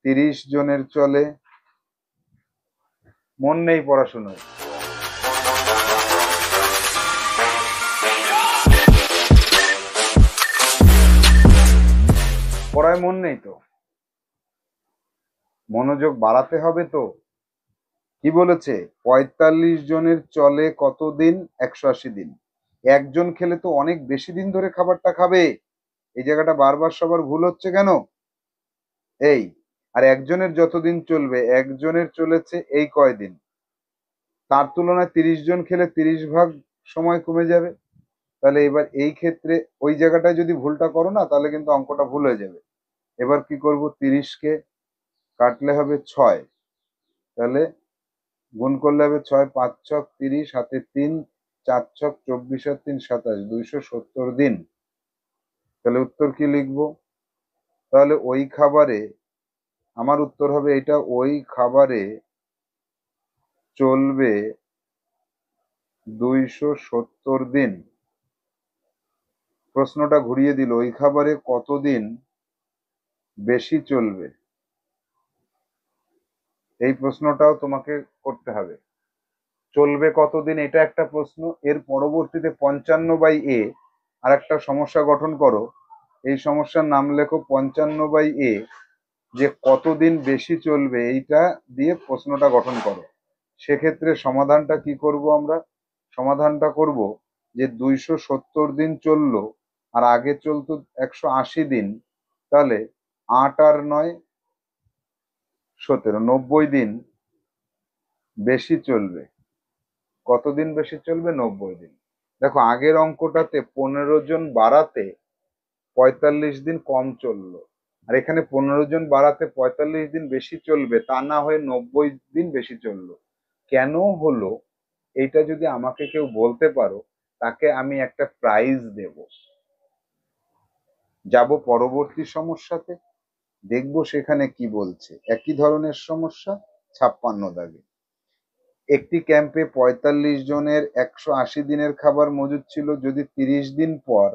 30 জনের চলে, মন নেই পড়াশোনায়, পড়ায় মন নেই তো, মনোযোগ বাড়াতে হবে তো। কি বলেছে? 45 জনের চলে কতদিন? 180 দিন। একজন খেলে তো অনেক বেশি দিন ধরে খাবারটা খাবে। এই জায়গাটা বারবার সবার ভুল হচ্ছে কেন? এই, আর একজনের যতদিন চলবে, একজনের চলেছে এই কয়দিন, তার তুলনায় 30 জন খেলে 30 ভাগ সময় কমে যাবে। তাহলে এবার এই ক্ষেত্রে ওই জায়গাটায় যদি ভুলটা করো না তাহলে কিন্তু অঙ্কটা ভুল হয়ে যাবে। এবার কি করব, 30কে কাটলে হবে 6, তাহলে গুণ করলে হবে 6 × 5 = 30, হাতে 3, 4 × 24 আর 3 = 27, 270 দিন। তাহলে উত্তর কি লিখবো? তাহলে ওই খাবারে, আমার উত্তর হবে এটা, ওই খাবারে চলবে 270 দিন। প্রশ্নটা ঘুরিয়ে দিল, ওই খাবারে কতদিন বেশি চলবে। এই প্রশ্নটাও তোমাকে করতে হবে, চলবে কতদিন, এটা একটা প্রশ্ন। এর পরবর্তীতে 55/a আর একটা সমস্যা গঠন করো। এই সমস্যার নাম লেখো 55/a, যে কতদিন বেশি চলবে এইটা দিয়ে প্রশ্নটা গঠন করো। সেক্ষেত্রে সমাধানটা কি করব আমরা? সমাধানটা করব যে 270 দিন চললো আর আগে চলতো 180 দিন, তাহলে 8 আর 9 17, 90 দিন বেশি চলবে। কতদিন বেশি চলবে? 90 দিন। দেখো আগের অঙ্কটাতে 15 জন বাড়াতে 45 দিন কম চললো, আর এখানে 15 জন বাড়াতে 45 দিন বেশি চলবে, তা না হয়ে 90 দিন বেশি চললো। কেন হলো এইটা যদি আমাকে কেউ বলতে পারো, তাকে আমি একটা প্রাইজ দেব। যাব পরবর্তী সমস্যাতে, দেখবো সেখানে কি বলছে। একই ধরনের সমস্যা 56 দাগে। একটি ক্যাম্পে 45 জনের 180 দিনের খাবার মজুদ ছিল, যদি 30 দিন পর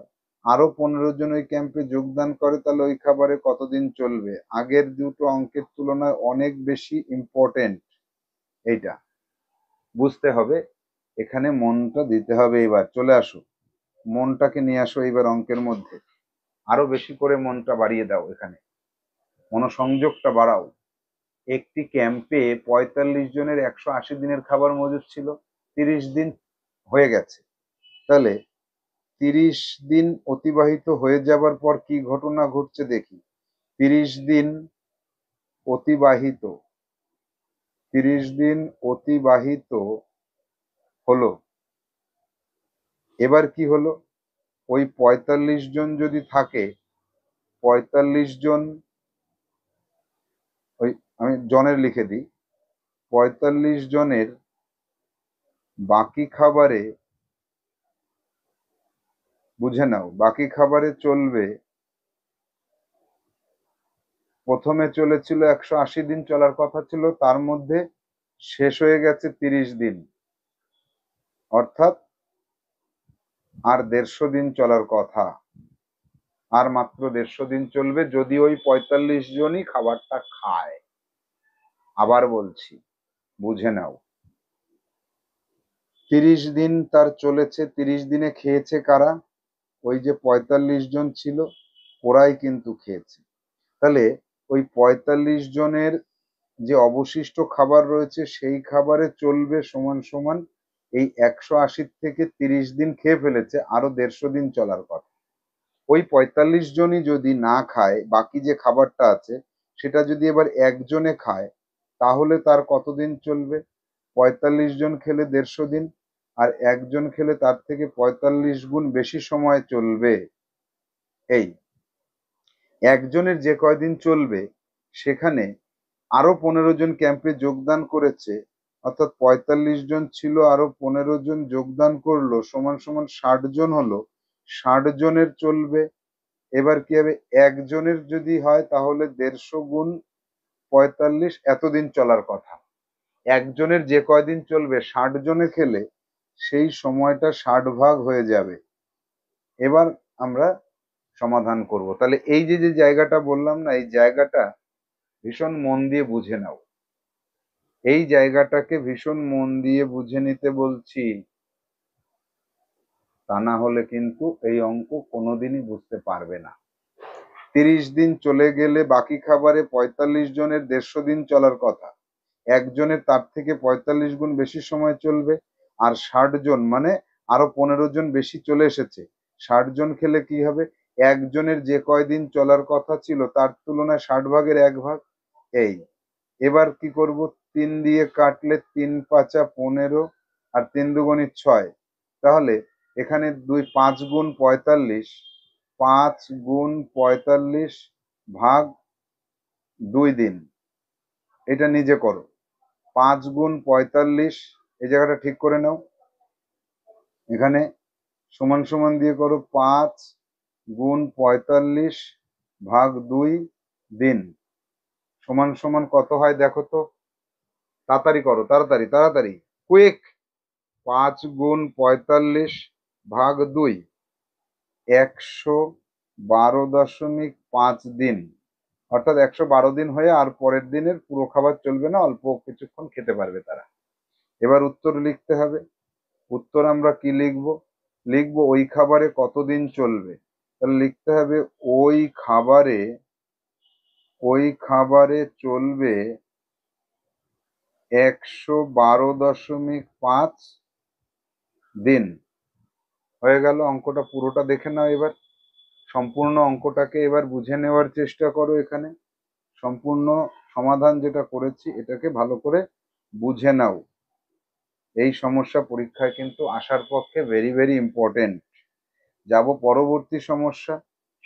আরো 15 জন ওই ক্যাম্পে যোগদান করে, তাহলে ওই খাবারে কতদিন চলবে। আগের দুটো অঙ্কের তুলনায় অনেক বেশি ইম্পর্টেন্ট, এইটা বুঝতে হবে। এখানে মনটা দিতে হবে। এবার চলে আসো, মনটাকে নিয়ে আসো এইবার অঙ্কের মধ্যে, আরো বেশি করে মনটা বাড়িয়ে দাও, এখানে মনোসংযোগটা বাড়াও। একটি ক্যাম্পে 45 জনের 180 দিনের খাবার মজুদ ছিল, 30 দিন হয়ে গেছে। তাহলে 30 দিন অতিবাহিত হয়ে যাবার পর কি ঘটনা ঘটছে দেখি। 30 দিন অতিবাহিত, 30 দিন অতিবাহিত হলো। এবার কি হলো, ওই 45 জন যদি থাকে, 45 জন, ওই আমি জনের লিখে দিই, 45 জনের বাকি খাবারে, বুঝে নাও, বাকি খাবারে চলবে, প্রথমে চলেছিল 180 দিন চলার কথা ছিল, তার মধ্যে শেষ হয়ে গেছে 30 দিন, অর্থাৎ আর 150 দিন চলার কথা, আর মাত্র 150 দিন চলবে, যদি ওই 45 জনই খাবারটা খায়। আবার বলছি, বুঝে নাও। 30 দিন তার চলেছে, 30 দিনে খেয়েছে কারা? ওই যে 45 জন ছিল, ওরাই কিন্তু খেয়েছে। তাহলে ওই 45 জনের যে অবশিষ্ট খাবার রয়েছে, সেই খাবারে চলবে সমান সমান এই 180 থেকে 30 দিন খেয়ে ফেলেছে, আরো 150 দিন চলার কথা। ওই 45 জনই যদি না খায়, বাকি যে খাবারটা আছে সেটা যদি এবার একজনে খায়, তাহলে তার কতদিন চলবে? 45 জন খেলে 150 দিন, আর একজন খেলে তার থেকে 45 গুণ বেশি সময় চলবে। এই একজনের যে কয়দিন চলবে, সেখানে আরো 15 জন ক্যাম্পে যোগদান করেছে, অর্থাৎ 45 জন ছিল, আরো 15 জন যোগদান করলো, সমান সমান 60 জন হলো। 60 জনের চলবে। এবার কি হবে, একজনের যদি হয় তাহলে 150 গুণ 45, এতদিন চলার কথা। একজনের যে কয়দিন চলবে, 60 জনে খেলে সেই সময়টা 60 ভাগ হয়ে যাবে। এবার আমরা সমাধান করব। তাহলে এই যে যে জায়গাটা বললাম না, এই জায়গাটা ভীষণ মন দিয়ে বুঝে নাও। এই জায়গাটাকে ভীষণ মন দিয়ে বুঝে নিতে বলছি, তা না হলে কিন্তু এই অঙ্ক কোনোদিনই বুঝতে পারবে না। 30 দিন চলে গেলে বাকি খাবারে 45 জনের 150 দিন চলার কথা, একজনের তার থেকে 45 গুণ বেশি সময় চলবে, আর 60 জন মানে আরো 15 জন বেশি চলে এসেছে। 60 জন খেলে কি হবে, একজনের যে কয়দিন চলার কথা ছিল তার তুলনায় 60 ভাগের 1 ভাগ। এই এবার কি করব, 3 দিয়ে কাটলে 3×5 = 15, আর 3×2 = 6। তাহলে এখানে 5×45, 5×45 ভাগ 2 দিন, এটা নিজে করো। 5×45, এই জায়গাটা ঠিক করে নাও, এখানে সমান সমান দিয়ে করো, 5×45 ভাগ 2 দিন সমান সমান কত হয় দেখো তো, তাড়াতাড়ি করো, তাড়াতাড়ি তাড়াতাড়ি, কুইক। 5×45 ভাগ 2, 112.5 দিন, অর্থাৎ 112 দিন হয়ে আর পরের দিনের পুরো খাবার চলবে না, অল্প কিছুক্ষণ খেতে পারবে তারা। এবার উত্তর লিখতে হবে। উত্তর আমরা কি লিখব, লিখবো ওই খাবারে কতদিন চলবে। তাহলে লিখতে হবে ওই খাবারে চলবে 112.5 দিন। হয়ে গেল, অঙ্কটা পুরোটা দেখে নাও। এবার সম্পূর্ণ অঙ্কটাকে এবার বুঝে নেওয়ার চেষ্টা করো। এখানে সম্পূর্ণ সমাধান যেটা করেছি এটাকে ভালো করে বুঝে নাও। এই সমস্যা পরীক্ষায় কিন্তু আসার পক্ষে ভেরি ভেরি ইম্পর্টেন্ট। যাব পরবর্তী সমস্যা।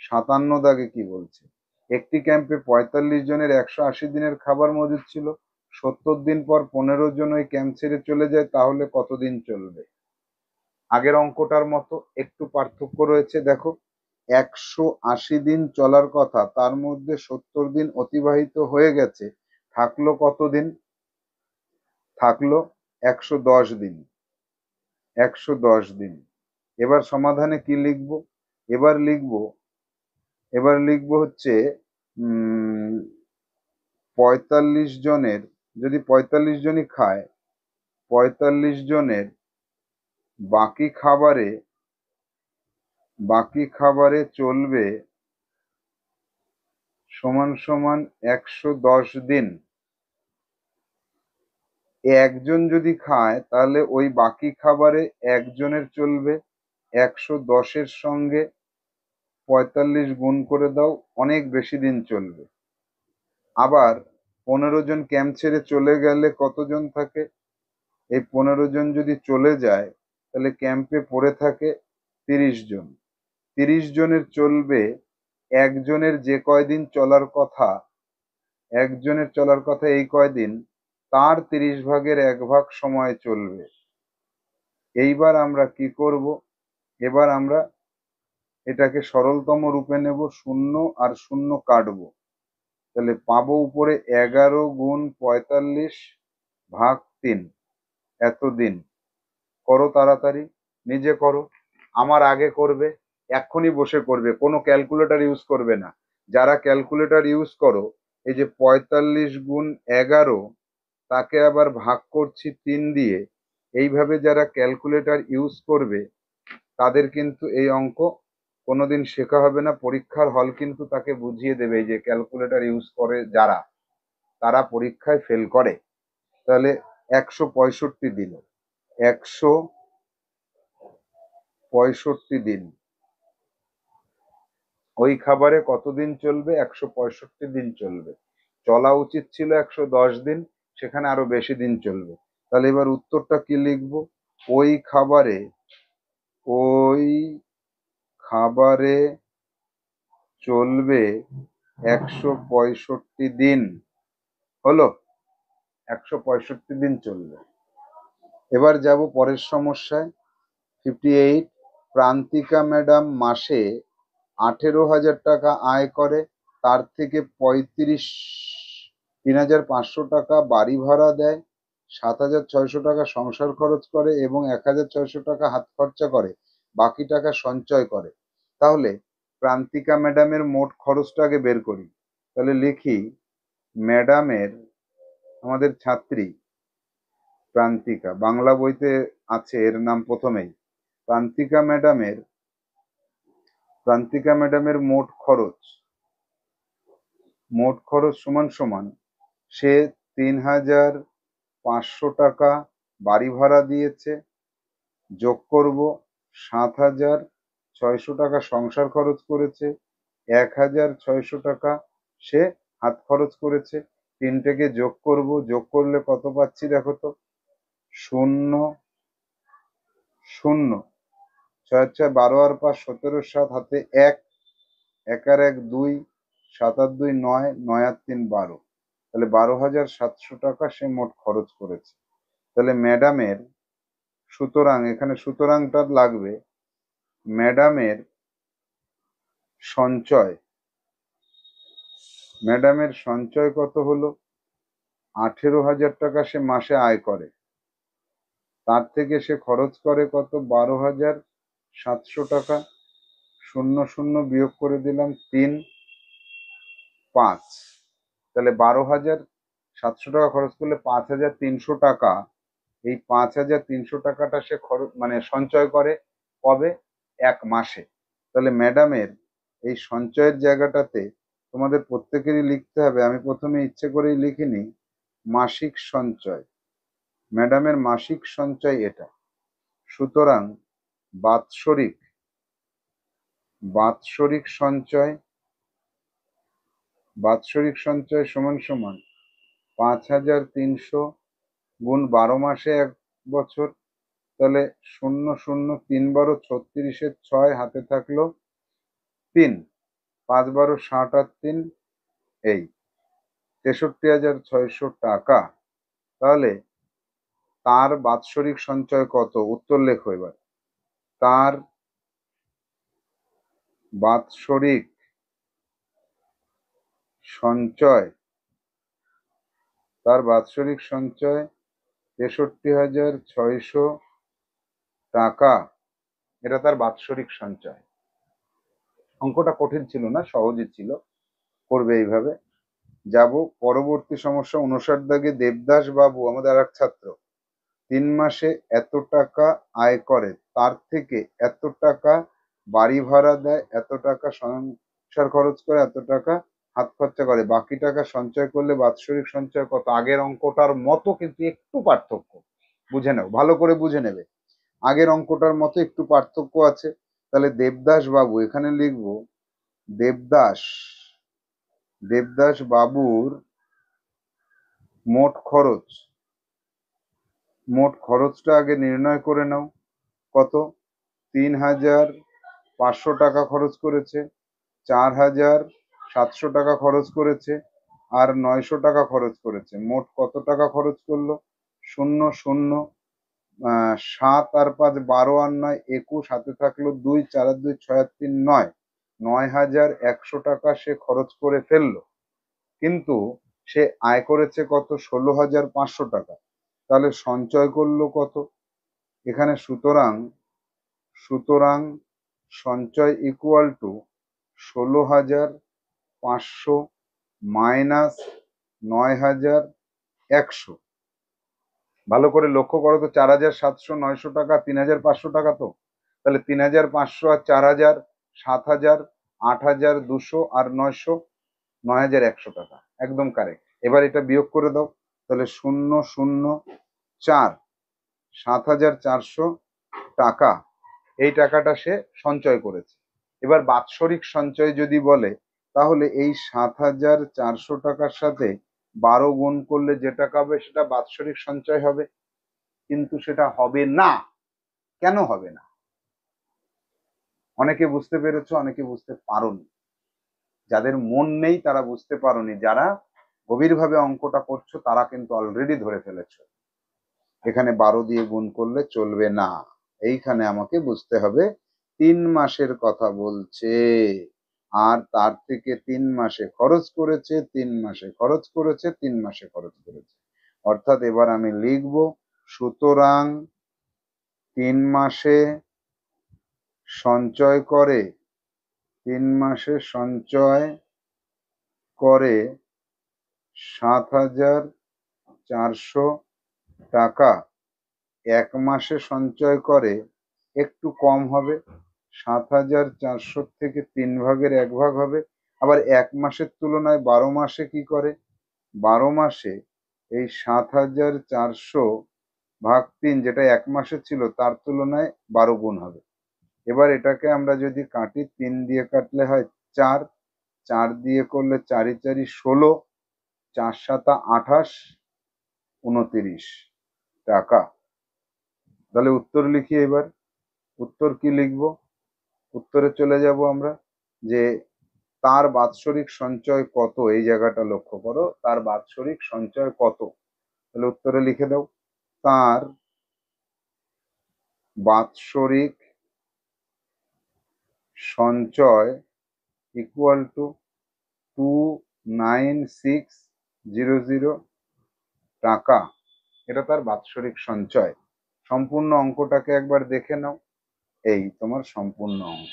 57 দাগে কি বলছে, একটি ক্যাম্পে 45 জনের 180 দিনের খাবার মজুদ ছিল, 70 দিন পর 15 জন ওই ক্যাম্প ছেড়ে চলে যায়, তাহলে কতদিন চলবে। আগের অঙ্কটার মতো একটু পার্থক্য রয়েছে, দেখো 180 দিন চলার কথা, তার মধ্যে 70 দিন অতিবাহিত হয়ে গেছে, থাকলো কতদিন, থাকলো 110 দিন। 110 দিন। এবার সমাধানে কি লিখবো, এবার লিখব হচ্ছে 45 জনের, যদি 45 জনই খায়, 45 জনের বাকি খাবারে চলবে সমান সমান 110 দিন। একজন যদি খায় তাহলে ওই বাকি খাবারে একজনের চলবে 110-এর সঙ্গে 45 গুণ করে দাও, অনেক বেশি দিন চলবে। আবার 15 জন ক্যাম্প ছেড়ে চলে গেলে কতজন থাকে? এই 15 জন যদি চলে যায় তাহলে ক্যাম্পে পড়ে থাকে 30 জন। 30 জনের চলবে একজনের যে কয়দিন চলার কথা, এই কয়দিন, তার 30 ভাগের 1 ভাগ সময় চলবে। এইবার আমরা কি করব? এবার আমরা এটাকে সরলতম রূপে নেব, 0 আর 0 কাটবো, তাহলে পাবো উপরে 11 গুণ 45 ভাগ 3, এতদিন। করো তাড়াতাড়ি, নিজে করো, আমার আগে করবে, এক্ষুনি বসে করবে, কোনো ক্যালকুলেটর ইউজ করবে না। যারা ক্যালকুলেটর ইউজ করো, এই যে 45 গুণ 11, তাকে আবার ভাগ করছি 3 দিয়ে, এইভাবে যারা ক্যালকুলেটর ইউজ করবে তাদের কিন্তু এই অঙ্ক কোনোদিন শেখা হবে না। পরীক্ষার হল কিন্তু তাকে বুঝিয়ে দেবে, এই যে ক্যালকুলেটর ইউজ করে যারা, তারা পরীক্ষায় ফেল করে। তাহলে 165 দিন, 165 দিন ওই খাবারে কতদিন চলবে? 165 দিন চলবে। চলা উচিত ছিল 110 দিন, সেখানে আরো বেশি দিন চলবে। তাহলে এবার উত্তরটা কি লিখবো? ওই খাবারে চলবে 165 দিন। হলো, 165 দিন চলবে। এবার যাব পরের সমস্যায়। 58, প্রান্তিকা ম্যাডাম মাসে 18,000 টাকা আয় করে, তার থেকে 3,500 টাকা বাড়ি ভাড়া দেয়, 7,600 টাকা সংসার খরচ করে এবং 1,600 টাকা হাত খরচা করে, বাকি টাকা সঞ্চয় করে। তাহলে প্রান্তিকা ম্যাডামের মোট খরচটা আগে বের করি। তাহলে লিখি, ম্যাডামের, আমাদের ছাত্রী প্রান্তিকা, বাংলা বইতে আছে এর নাম প্রথমেই। প্রান্তিকা ম্যাডামের মোট খরচ সমান সমান, সে 3,500 টাকা বাড়ি ভাড়া দিয়েছে, যোগ করব 7,600 টাকা সংসার খরচ করেছে, 1,600 টাকা সে হাত খরচ করেছে। তিনটেকে যোগ করব, যোগ করলে কত পাচ্ছি দেখো তো? 0 0, 6 6 12 আর 5 17, 7 হাতে 1, 1 আর 1 2, 7 আর 2 9, 9 আর 3 12। তাহলে 12,700 টাকা সে মোট খরচ করেছে। তাহলে ম্যাডামের, সুতরাং এখানে সুতরাংটা লাগবে, ম্যাডামের সঞ্চয় কত হলো? 18,000 টাকা সে মাসে আয় করে, তার থেকে সে খরচ করে কত? 12,700 টাকা। 0 0 বিয়োগ করে দিলাম 3 5। তাহলে 12,700 টাকা খরচ করলে 5,300 টাকা, এই 5,300 টাকাটা সে খরচ মানে সঞ্চয় করে কবে? 1 মাসে। তাহলে ম্যাডামের এই সঞ্চয়ের জায়গাটাতে তোমাদের প্রত্যেকেরই লিখতে হবে, আমি প্রথমে ইচ্ছে করেই লিখিনি মাসিক সঞ্চয়। ম্যাডামের মাসিক সঞ্চয় এটা। সুতরাং বাৎসরিক সঞ্চয় সমান সমান 5,300 গুণ 12 মাসে 1 বছর। তাহলে 0 0 3 12 36, 6 হাতে থাকলো 3, 5 12 60 আর 3, এই 63,600 টাকা। তাহলে তার বাৎসরিক সঞ্চয় কত? উত্তর লেখো এবার। তার বাৎসরিক সঞ্চয় 63,600 টাকা, এটা তার বাৎসরিক সঞ্চয়। অঙ্কটা কঠিন ছিল না, সহজই ছিল, করবে এইভাবে। যাব পরবর্তী সমস্যা 59 দাগে। দেবদাস বাবু আমাদের আর এক ছাত্র 3 মাসে এত টাকা আয় করে, তার থেকে এত টাকা বাড়ি ভাড়া দেয়, এত টাকা সংসার খরচ করে, এত টাকা হাত খরচা করে, বাকি টাকা সঞ্চয় করলে বাৎসরিক সঞ্চয় কত? আগের অঙ্কটার মতো কিন্তু একটু পার্থক্য, বুঝে নাও, ভালো করে বুঝে নেবে। আগের অঙ্কটার মতো একটু পার্থক্য আছে। তাহলে দেবদাস বাবু, এখানে লিখবো দেবদাস দেবদাস বাবুর মোট খরচ, মোট খরচটা আগে নির্ণয় করে নাও। কত? 3,500 টাকা খরচ করেছে, 4,700 টাকা খরচ করেছে, আর 900 টাকা খরচ করেছে। মোট কত টাকা খরচ করলো? শূন্য শূন্য, 7 আর 5 12 আর 9 21, হাতে থাকলো 2, 4 আর 2 6 আর 3 9, 9,100 টাকা সে খরচ করে ফেললো। কিন্তু সে আয় করেছে কত? 16,500 টাকা। তাহলে সঞ্চয় করলো কত? এখানে সুতরাং সুতরাং সঞ্চয় ইকুয়াল টু 16,500 মাইনাস 9,100। ভালো করে লক্ষ্য করো তো, 4,700, 900 টাকা, 3,500 টাকা। তো তাহলে 3,500 আর 4,000, 7,000, 8,200 আর 900, 9,100 টাকা, একদম কারেক্ট। এবার এটা বিয়োগ করে দাও। তাহলে 0,0,4, 7,400 টাকা, এই টাকাটা সে সঞ্চয় করেছে। এবার বাৎসরিক সঞ্চয় যদি বলে, তাহলে এই 7,400 টাকার সাথে 12 গুণ করলে যে টাকা হবে সেটা বাৎসরিক সঞ্চয় হবে। কিন্তু সেটা হবে না। কেন হবে না? অনেকে বুঝতে পেরেছো, অনেকে বুঝতে পারোনি। যাদের মন নেই তারা বুঝতে পারোনি, যারা গভীরভাবে অঙ্কটা করছো তারা কিন্তু অলরেডি ধরে ফেলেছো। এখানে 12 দিয়ে গুণ করলে চলবে না, এইখানে আমাকে বুঝতে হবে 3 মাসের কথা বলছে, আর তার থেকে 3 মাসে খরচ করেছে, 3 মাসে খরচ করেছে, 3 মাসে খরচ করেছে। অর্থাৎ এবার আমি লিখব, সুতরাং 3 মাসে সঞ্চয় করে, 3 মাসে সঞ্চয় করে 7,400 টাকা, 1 মাসে সঞ্চয় করে একটু কম হবে, 7,400 থেকে 3 ভাগের 1 ভাগ হবে। আবার 1 মাসের তুলনায় 12 মাসে কি করে? 12 মাসে এই 7,400 ভাগ 3, যেটা 1 মাসে ছিল তার তুলনায় 12 গুণ হবে। এবার এটাকে আমরা যদি কাটি, 3 দিয়ে কাটলে হয় 4, 4 দিয়ে করলে 4 × 4 = 16, 4 × 7 = 28, 29 টাকা। তাহলে উত্তর লিখি। এবার উত্তর কি লিখব? উত্তরে চলে যাব আমরা, যে তার বাৎসরিক সঞ্চয় কত, এই জায়গাটা লক্ষ্য করো, তার বাৎসরিক সঞ্চয় কত। তাহলে উত্তরে লিখে দাও, তার বাৎসরিক সঞ্চয় ইকুয়াল টু 29600 টাকা। এটা তার বাৎসরিক সঞ্চয়। সম্পূর্ণ অঙ্কটাকে একবার দেখে নাও, এই তোমার সম্পূর্ণ অঙ্ক।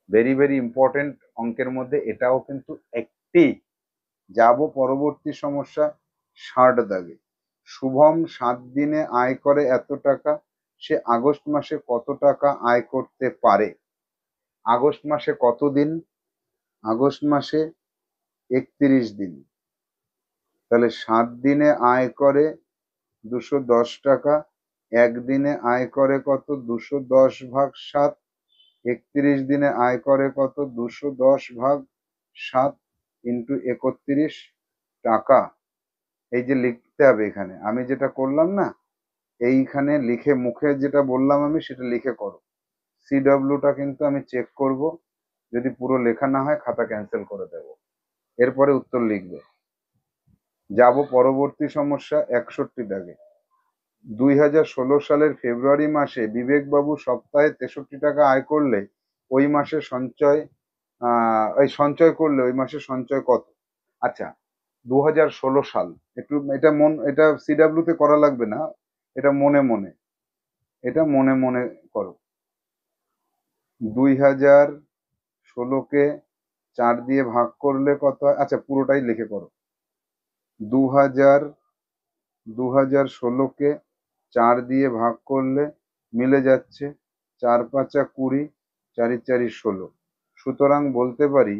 ভেরি ভেরি ইম্পর্টেন্ট অঙ্কের মধ্যে এটাও কিন্তু একটি। যাব পরবর্তী সমস্যা 60 দাগে। শুভম 7 দিনে আয় করে এত টাকা, সে আগস্ট মাসে কত টাকা আয় করতে পারে? আগস্ট মাসে কত দিন? আগস্ট মাসে 31 দিন। তাহলে 7 দিনে আয় করে 210 টাকা, একদিনে আয় করে কত? 210 ভাগ 7। 31 দিনে আয় করে কত? 210 ভাগ 7 ইন্টু 31 টাকা। এই যে লিখতে হবে, এখানে আমি যেটা করলাম না, এইখানে লিখে, মুখে যেটা বললাম আমি সেটা লিখে করো। সিডব্লিউটা কিন্তু আমি চেক করব, যদি পুরো লেখা না হয় খাতা ক্যান্সেল করে দেব। এরপরে উত্তর লিখবে। যাব পরবর্তী সমস্যা 61 দাগে। 2016 সালের ফেব্রুয়ারি মাসে বিবেকবাবু সপ্তাহে 63 টাকা আয় করলে ওই মাসে সঞ্চয় সঞ্চয় করলে ওই মাসে সঞ্চয় কত? আচ্ছা, 2016 সাল, একটু এটা সিডাব্লিউ তে করা লাগবে না, এটা মনে মনে, এটা মনে মনে করো। 2016কে 4 দিয়ে ভাগ করলে কত হয়? আচ্ছা, পুরোটাই লিখে করো। 2016কে 4 দিয়ে ভাগ করলে মিলে যাচ্ছে 4 5 20, 4 4 16। সুতরাং বলতে পারি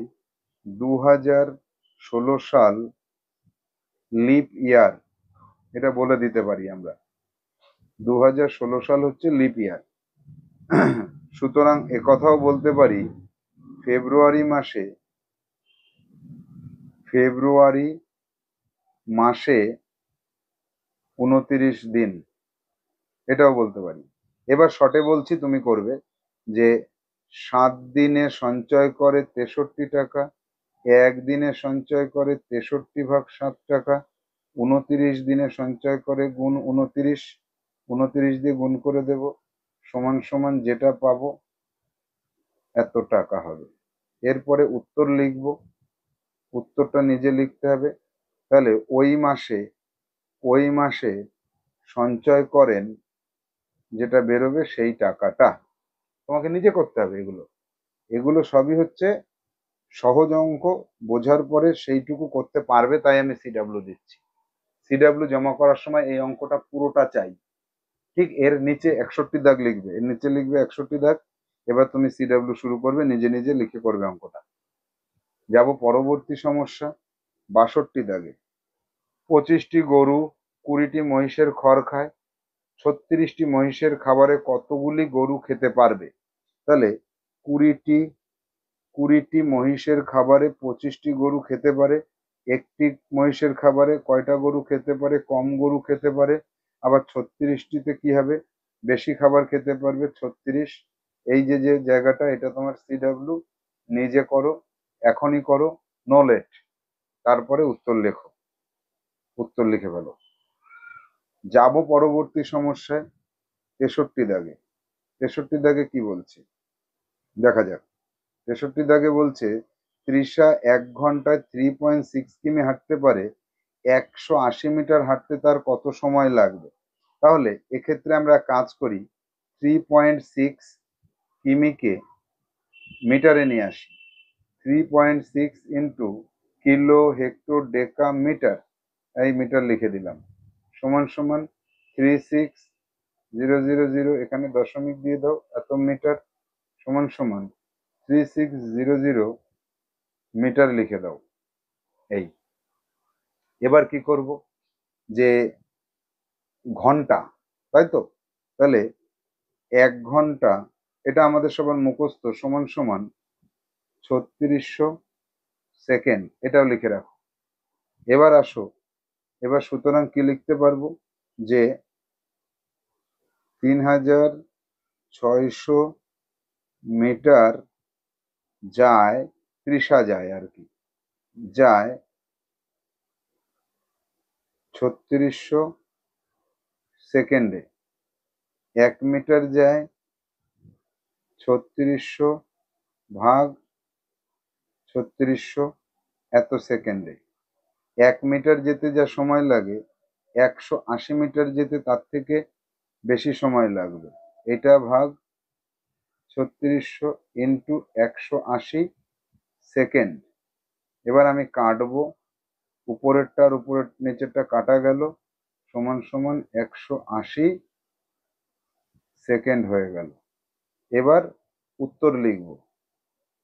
2016 সাল লিপ ইয়ার, এটা বলে দিতে পারি আমরা। 2016 সাল হচ্ছে লিপ ইয়ার। সুতরাং একথাও বলতে পারি ফেব্রুয়ারি মাসে 29 দিন, এটাও বলতে পারি। এবার শর্টে বলছি, তুমি করবে যে 7 দিনে সঞ্চয় করে 63 টাকা, 1 দিনে সঞ্চয় করে 63 ভাগ 7 টাকা, 29 দিনে সঞ্চয় করে গুণ 29, 29 দিয়ে গুণ করে দেব, সমান সমান যেটা পাবো এত টাকা হবে। এরপরে উত্তর লিখবো, উত্তরটা নিজে লিখতে হবে। তাহলে ওই মাসে সঞ্চয় করেন যেটা বেরোবে সেই টাকাটা তোমাকে নিজে করতে হবে। এগুলো সবই হচ্ছে সহজ অঙ্ক, বোঝার পরে সেইটুকু করতে পারবে, তাই আমি সিডাব্লিউ দিচ্ছি। সিডাব্লিউ জমা করার সময় এই অঙ্কটা পুরোটা চাই। ঠিক এর নিচে 61 দাগ লিখবে, এর নিচে লিখবে 61 দাগ। এবার তুমি সিডাব্লিউ শুরু করবে, নিজে নিজে লিখে করবে অঙ্কটা। যাব পরবর্তী সমস্যা 62 দাগে। 25টি গরু 20টি মহিষের খড় খায়, 36টি মহিষের খাবারে কতগুলি গরু খেতে পারবে? তাহলে 20টি মহিষের খাবারে 25টি গরু খেতে পারে। একটি মহিষের খাবারে কয়টা গরু খেতে পারে? কম গরু খেতে পারে। আবার 36টিতে কি হবে? বেশি খাবার খেতে পারবে 36। এই যে যে জায়গাটা, এটা তোমার সিডাব্লিউ, নিজে করো, এখনই করো, নো লেট। তারপরে উত্তর লেখো, উত্তর লিখে ফেলো। যাব পরবর্তী সমস্যায় 63 দাগে। 63 দাগে কি বলছে দেখা যাক। 63 দাগে বলছে তৃষা 1 ঘন্টায় 3.6 কিমি হাঁটতে পারে, 180 মিটার হাঁটতে তার কত সময় লাগবে? তাহলে এক্ষেত্রে আমরা কাজ করি, 3.6 কিমিকে মিটারে নিয়ে আসি। 3.6 into kilo hecto deca metre, এই মিটার লিখে দিলাম, সমান সমান 36000, এখানে দশমিক দিয়ে দাও, এত মিটার, সমান সমান 3600 মিটার লিখে দাও। এই এবার কি করব, যে ঘন্টা, তাই তো? তাহলে 1 ঘন্টা, এটা আমাদের সবার মুখস্থ, সমান সমান 3600 সেকেন্ড, এটাও লিখে রাখো। এবার আসো, এবার সুতরাং কি লিখতে পারবো, যে 3600 মিটার যায়, তৃষা যায় আর কি, যায় 3600 সেকেন্ডে। 1 মিটার যায় 3600 ভাগ 3600 এত সেকেন্ডে। 1 মিটার যেতে যা সময় লাগে, 180 মিটার যেতে তার থেকে বেশি সময় লাগবে। এটা ভাগ 3600 ইন্টু 180 সেকেন্ড। এবার আমি কাটবো, উপরেরটা আর উপরের নিচেরটা কাটা গেল, সমান সমান 180 সেকেন্ড হয়ে গেল। এবার উত্তর লিখব,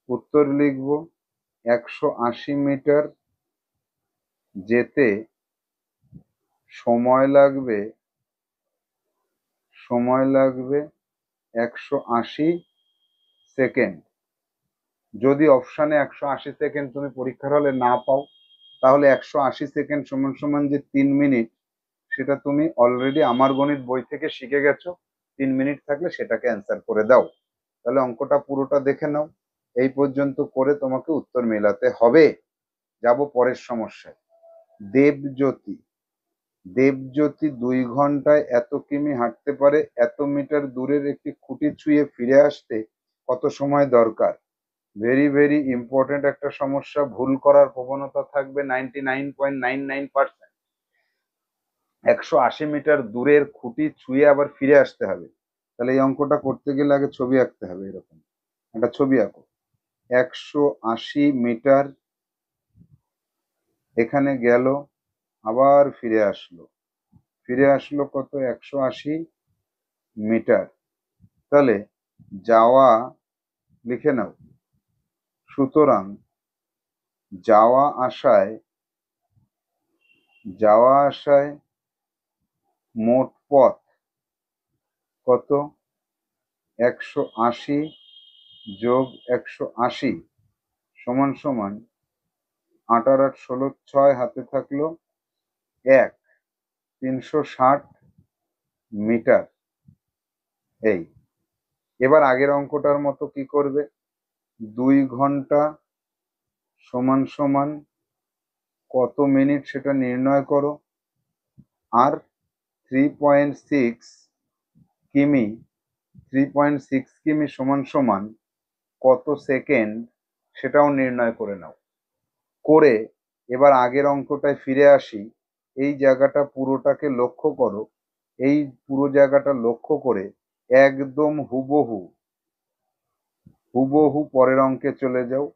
উত্তর লিখব 180 মিটার যেতে সময় লাগবে 180 সেকেন্ড। যদি অপশানে 180 সেকেন্ড তুমি পরীক্ষার হলে না পাও, তাহলে 180 সেকেন্ড সমান সমান যে 3 মিনিট, সেটা তুমি অলরেডি আমার গণিত বই থেকে শিখে গেছো। 3 মিনিট থাকলে সেটাকে অ্যান্সার করে দাও। তাহলে অঙ্কটা পুরোটা দেখে নাও, এই পর্যন্ত করে তোমাকে উত্তর মেলাতে হবে। যাব পরের সমস্যায়। দেবজ্যোতি 2 ঘন্টায় এত কিমি হাঁটতে পারে, এত মিটার দূরের একটি খুঁটি ছুঁয়ে ফিরে আসতে কত সময় দরকার? ভেরি ভেরি ইম্পর্টেন্ট একটা সমস্যা, ভুল করার প্রবণতা থাকবে 99.99%। 180 মিটার দূরের খুঁটি ছুঁয়ে আবার ফিরে আসতে হবে। তাহলে এই অঙ্কটা করতে গেলে আগে ছবি আঁকতে হবে। এরকম একটা ছবি আঁকো। 180 মিটার, এখানে গেল আবার ফিরে আসলো কত 180 মিটার। তাহলে যাওয়া লিখে নাও। সুতরাং যাওয়া আসায় মোট পথ কত 180 যোগ 180 সমান সমান 8 আর 8 16 6 হাতে থাকলো 1, 360 মিটার। এই এবার আগের অঙ্কটার মতো কি করবে, 2 ঘন্টা সমান সমান কত মিনিট সেটা নির্ণয় করো, আর 3.6 কিমি 3.6 কিমি সমান সমান কত সেকেন্ড সেটাও নির্ণয় করে নাও। করে এবার আগের অঙ্কটায় ফিরে আসি। এই জায়গাটা পুরোটাকে লক্ষ্য করো, এই পুরো জায়গাটা লক্ষ্য করে একদম হুবহু পরের অঙ্কে চলে যাও।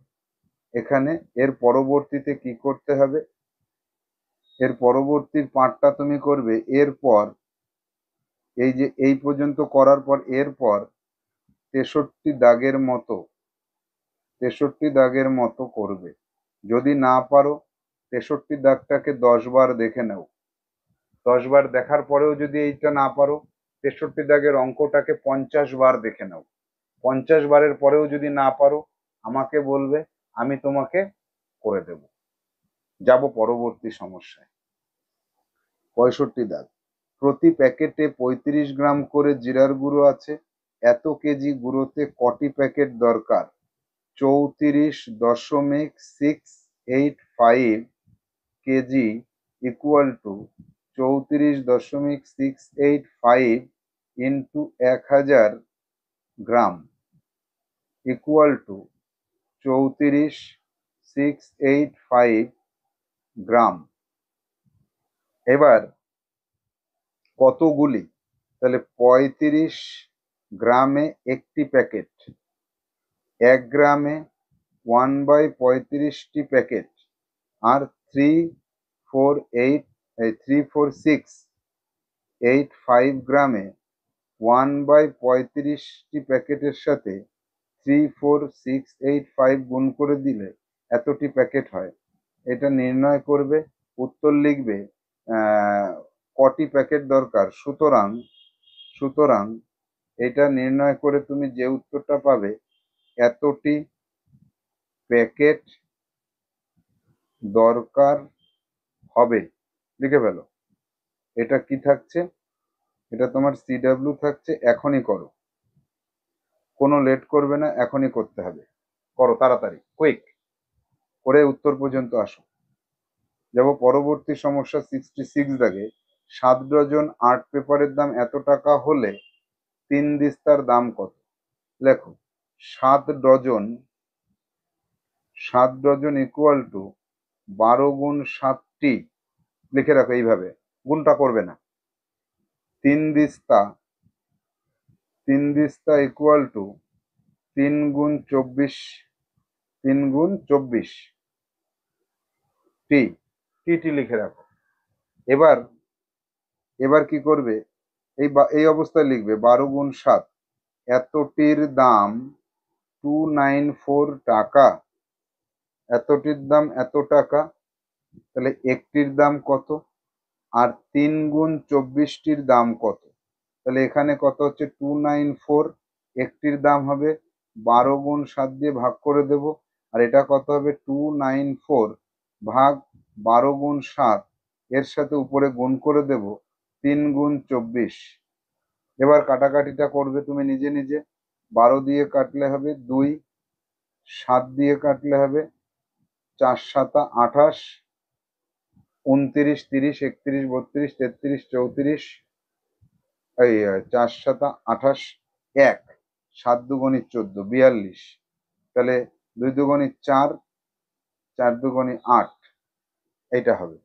এখানে এর পরবর্তীতে কি করতে হবে, এর পরবর্তীর পার্টটা তুমি করবে এরপর, এই যে এই পর্যন্ত করার পর এরপর 63 দাগের মতো করবে। যদি না পারো 63 দাগটাকে 10 বার দেখে নাও। 10 বার দেখার পরেও যদি এইটা না পারো 63 দাগের অঙ্কটাকে 50 বার দেখে নাও। 50 বারের পরেও যদি না পারো আমাকে বলবে, আমি তোমাকে করে দেব। যাব পরবর্তী সমস্যায়। 65 দাগ। প্রতি প্যাকেটে 35 গ্রাম করে জিরার গুঁড়ো আছে, এত কেজি গুঁড়োতে কটি প্যাকেট দরকার? 34.685 KG equal to 34.685 into 1000 gram equal to 34,685 গ্রাম। এবার কতগুলি, তাহলে 35 গ্রামে একটি প্যাকেট, 1 গ্রামে 1/35টি প্যাকেট, আর 34685 গ্রামে 1/35টি প্যাকেটের সাথে 34685 গুণ করে দিলে এতটি প্যাকেট হয়। এটা নির্ণয় করবে, উত্তর লিখবে কটি প্যাকেট দরকার। সুতরাং এটা নির্ণয় করে তুমি যে উত্তরটা পাবে, এতটি প্যাকেট দরকার হবে। লিখে ফেলো। এটা কি থাকছে, এটা তোমার CW থাকছে। এখনই করো, কোনো লেট করবে না, এখনই করতে হবে। করো তাড়াতাড়ি, কুইক করে উত্তর পর্যন্ত আসো। যাব পরবর্তী সমস্যা 66 দাগে। 7 ডজন আর্ট পেপারের দাম এত টাকা হলে 3 দিস্তার দাম কত? লেখো 7 ডজন ইকুয়াল টু 12 গুণ 7টি, লিখে রাখো এইভাবে, গুণটা করবে না। 3 দিস্তা ইকুয়াল টু 3 গুণ 24 টি, টি লিখে রাখো। এবার কি করবে, এই অবস্থায় লিখবে 12 গুণ 7, এতটির দাম 294 টাকা, এতটির দাম এত টাকা। তাহলে একটির দাম কত, আর 3 গুণ 24টির দাম কত? তাহলে এখানে কত হচ্ছে 294, একটির দাম হবে 12 গুণ 7 দিয়ে ভাগ করে দেব, আর এটা কত হবে 294 ভাগ 12 গুণ 7, এর সাথে উপরে গুণ করে দেব 3 গুণ 24। এবার কাটাকাটিটা করবে তুমি নিজে নিজে। 12 দিয়ে কাটলে হবে 2, 7 দিয়ে কাটলে হবে 4 7 28, 29 30 31 32 33 34, এই 4 7 28, 1, 7 দুগুণে 14 42, তাহলে 2 দুগুণে 4, 4 দুগুণে 8, এইটা হবে।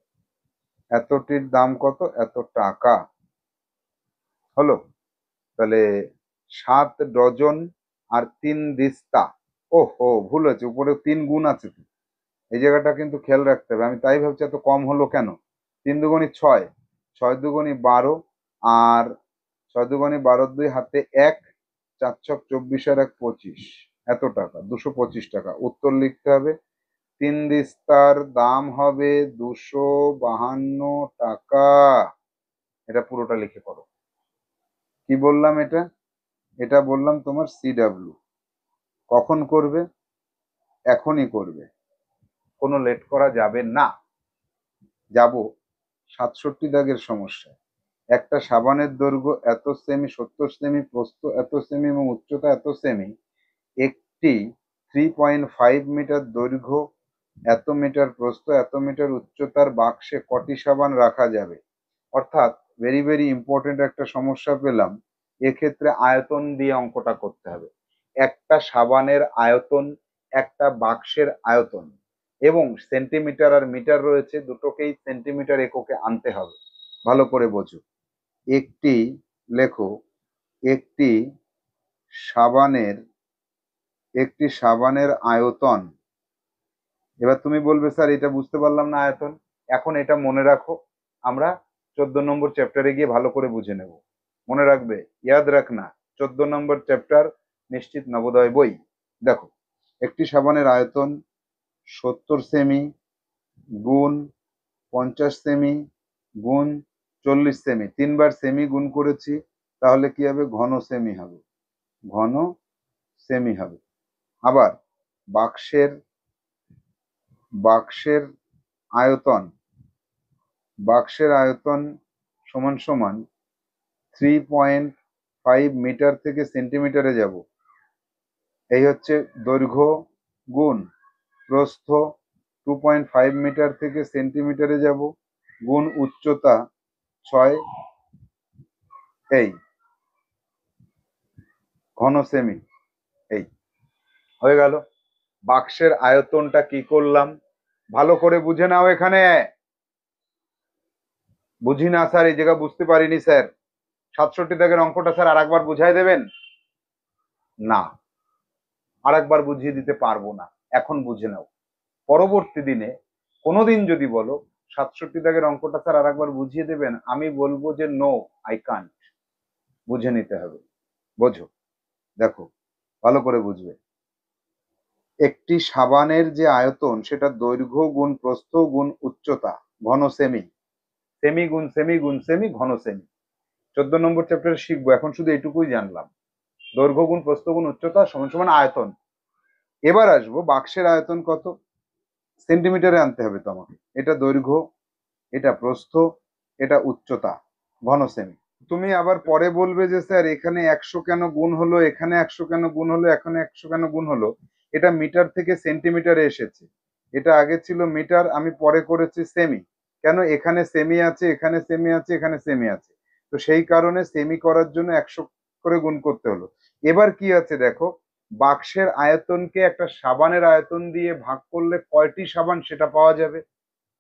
এতটির দাম কত? এত টাকা। হলো? তাহলে 7 ডজন আর 3 দিস্তা ওহো, ভুল হয়েছে, উপরে 3 গুণ আছে তো। এই জায়গাটা কিন্তু খেয়াল রাখতে হবে। আমি তাই ভাবছি এত কম হলো কেন। 3 দুগুণে 6, 6 দুগুণে 12, আর 6 দুগুণে 12, 2 হাতে 1, 4 ছক 24 আর 1 25, এত টাকা, 225 টাকা। উত্তর লিখতে হবে, 3 দিস্তার দাম হবে 252 টাকা। এটা পুরোটা লিখে করো। কি বললাম এটা? এটা বললাম তোমার CW। কখন করবে? এখনই করবে, কোনো লেট করা যাবে না। যাব 67 দাগের সমস্যা। একটা সাবানের দৈর্ঘ্য এত সেমি, 70 সেমি, প্রস্থ এত সেমি এবং উচ্চতা এত সেমি। একটি 3.5 মিটার দৈর্ঘ্য, এত মিটার প্রস্থ, এত মিটার উচ্চতার বাক্সে কটি সাবান রাখা যাবে? অর্থাৎ ভেরি ভেরি ইম্পর্টেন্ট একটা সমস্যা পেলাম। এক্ষেত্রে আয়তন দিয়ে অঙ্কটা করতে হবে। একটা সাবানের আয়তন, একটা বাক্সের আয়তন, এবং সেন্টিমিটার আর মিটার রয়েছে, দুটোকেই সেন্টিমিটার এককে আনতে হবে। ভালো করে বোঝো। একটি, লেখো, একটি সাবানের আয়তন। এবার তুমি বলবে স্যার এটা বুঝতে পারলাম না আয়তন। এখন এটা মনে রাখো, আমরা 14 নম্বর চ্যাপ্টারে গিয়ে ভালো করে বুঝে নেব। মনে রাখবে, ইয়াদ রাখনা, 14 নম্বর চ্যাপ্টার, নিশ্চিত নবোদয় বই। দেখো, একটি সাবানের আয়তন 70 সেমি গুণ 50 সেমি গুণ 40 সেমি। 3বার সেমি গুণ করেছি, তাহলে কি হবে? ঘন সেমি হবে, ঘন সেমি হবে। আবার বাক্সের বাক্সের আয়তন, সমান সমান 3.5 মিটার থেকে সেন্টিমিটারে যাব। এই হচ্ছে দৈর্ঘ্য গুণ প্রস্থ, 2.5 মিটার থেকে সেন্টিমিটারে যাব, গুণ উচ্চতা 6, এই ঘন সেমি। এই হয়ে গেল। বাক্সের আয়তনটা কি করলাম ভালো করে বুঝে নাও। এখানে বুঝি না স্যার, এই জায়গা বুঝতে পারিনি স্যার, 67 দাগের অঙ্কটা স্যার আরেকবার বুঝাই দেবেন? না, আরেকবার বুঝিয়ে দিতে পারবো না, এখন বুঝে নাও। পরবর্তী দিনে কোনোদিন যদি বলো 67 দাগের অঙ্কটা স্যার আরেকবার বুঝিয়ে দেবেন, আমি বলবো যে নো, আই কান্ট। বুঝে নিতে হবে। বোঝো, দেখো, ভালো করে বুঝবে। একটি সাবানের যে আয়তন, সেটা দৈর্ঘ্য গুণ প্রস্থ গুণ উচ্চতা ঘন সেমি, সেমি গুণ সেমি গুণ সেমি ঘন সেমি। 14 নম্বর চ্যাপ্টারে শিখবো, এখন শুধু এটুকুই জানলাম, দৈর্ঘ্য গুণ প্রস্থ গুণ উচ্চতা সমান সমান আয়তন। এবার আসবো বাক্সের আয়তন কত, সেন্টিমিটারে আনতে হবে তোমাকে। এটা দৈর্ঘ্য, এটা প্রস্থ, এটা উচ্চতা, ঘন সেমি। তুমি আবার পরে বলবে যে স্যার এখানে 100 কেন গুণ হলো, এখানে 100 কেন গুণ হলো, এখানে 100 কেন গুণ হলো। এটা মিটার থেকে সেন্টিমিটারে এসেছে, এটা আগে ছিল মিটার, আমি পরে করেছি সেমি। কেন? এখানে সেমি আছে, এখানে সেমি আছে, এখানে সেমি আছে, তো সেই কারণে সেমি করার জন্য 100 করে গুণ করতে হলো। এবার কি আছে দেখো, বাক্সের আয়তনকে একটা সাবানের আয়তন দিয়ে ভাগ করলে কয়টি সাবান সেটা পাওয়া যাবে।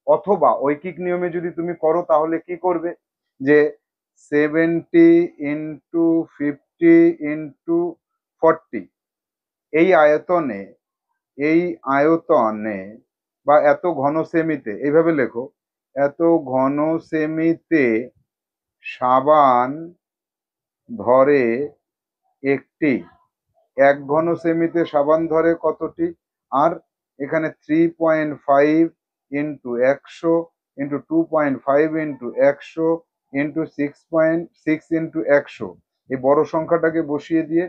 অথবা ঐকিক নিয়মে যদি তুমি করো, তাহলে কি করবে, যে 70 × 50 × 40, এই আয়তনে বা এত ঘন সেমিতে, এইভাবে লেখো, এত ঘন সেমিতে সাবান ধরে একটি, 1 ঘন সেমিতে সাবান ধরে কতটি? আর এখানে 3.5 × 100 × 2.5 × 100 × 6.6 × 100, এই বড় সংখ্যাটাকে বসিয়ে দিয়ে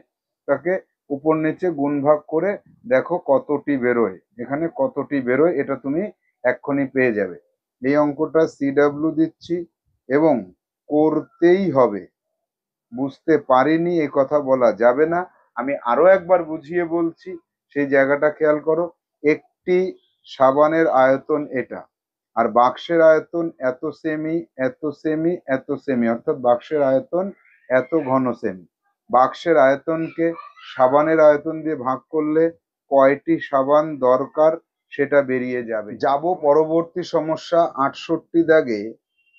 তাকে উপর নিচে গুণ ভাগ করে দেখো কতটি বেরোয়। এখানে কতটি বেরোয় এটা তুমি এক্ষুনি পেয়ে যাবে। এই অঙ্কটা CW দিচ্ছি এবং করতেই হবে। বুঝতে পারিনি এ কথা বলা যাবে না। আমি আরো একবার বুঝিয়ে বলছি, সেই জায়গাটা খেয়াল করো। একটি সাবানের আয়তন এটা, আর বাক্সের আয়তন এত সেমি, এত সেমি, এত সেমি, অর্থাৎ বাক্সের আয়তন এত ঘন সেমি। বাক্সের আয়তনকে সাবানের আয়তন দিয়ে ভাগ করলে কয়টি সাবান দরকার সেটা বেরিয়ে যাবে। যাব পরবর্তী সমস্যা 68 দাগে।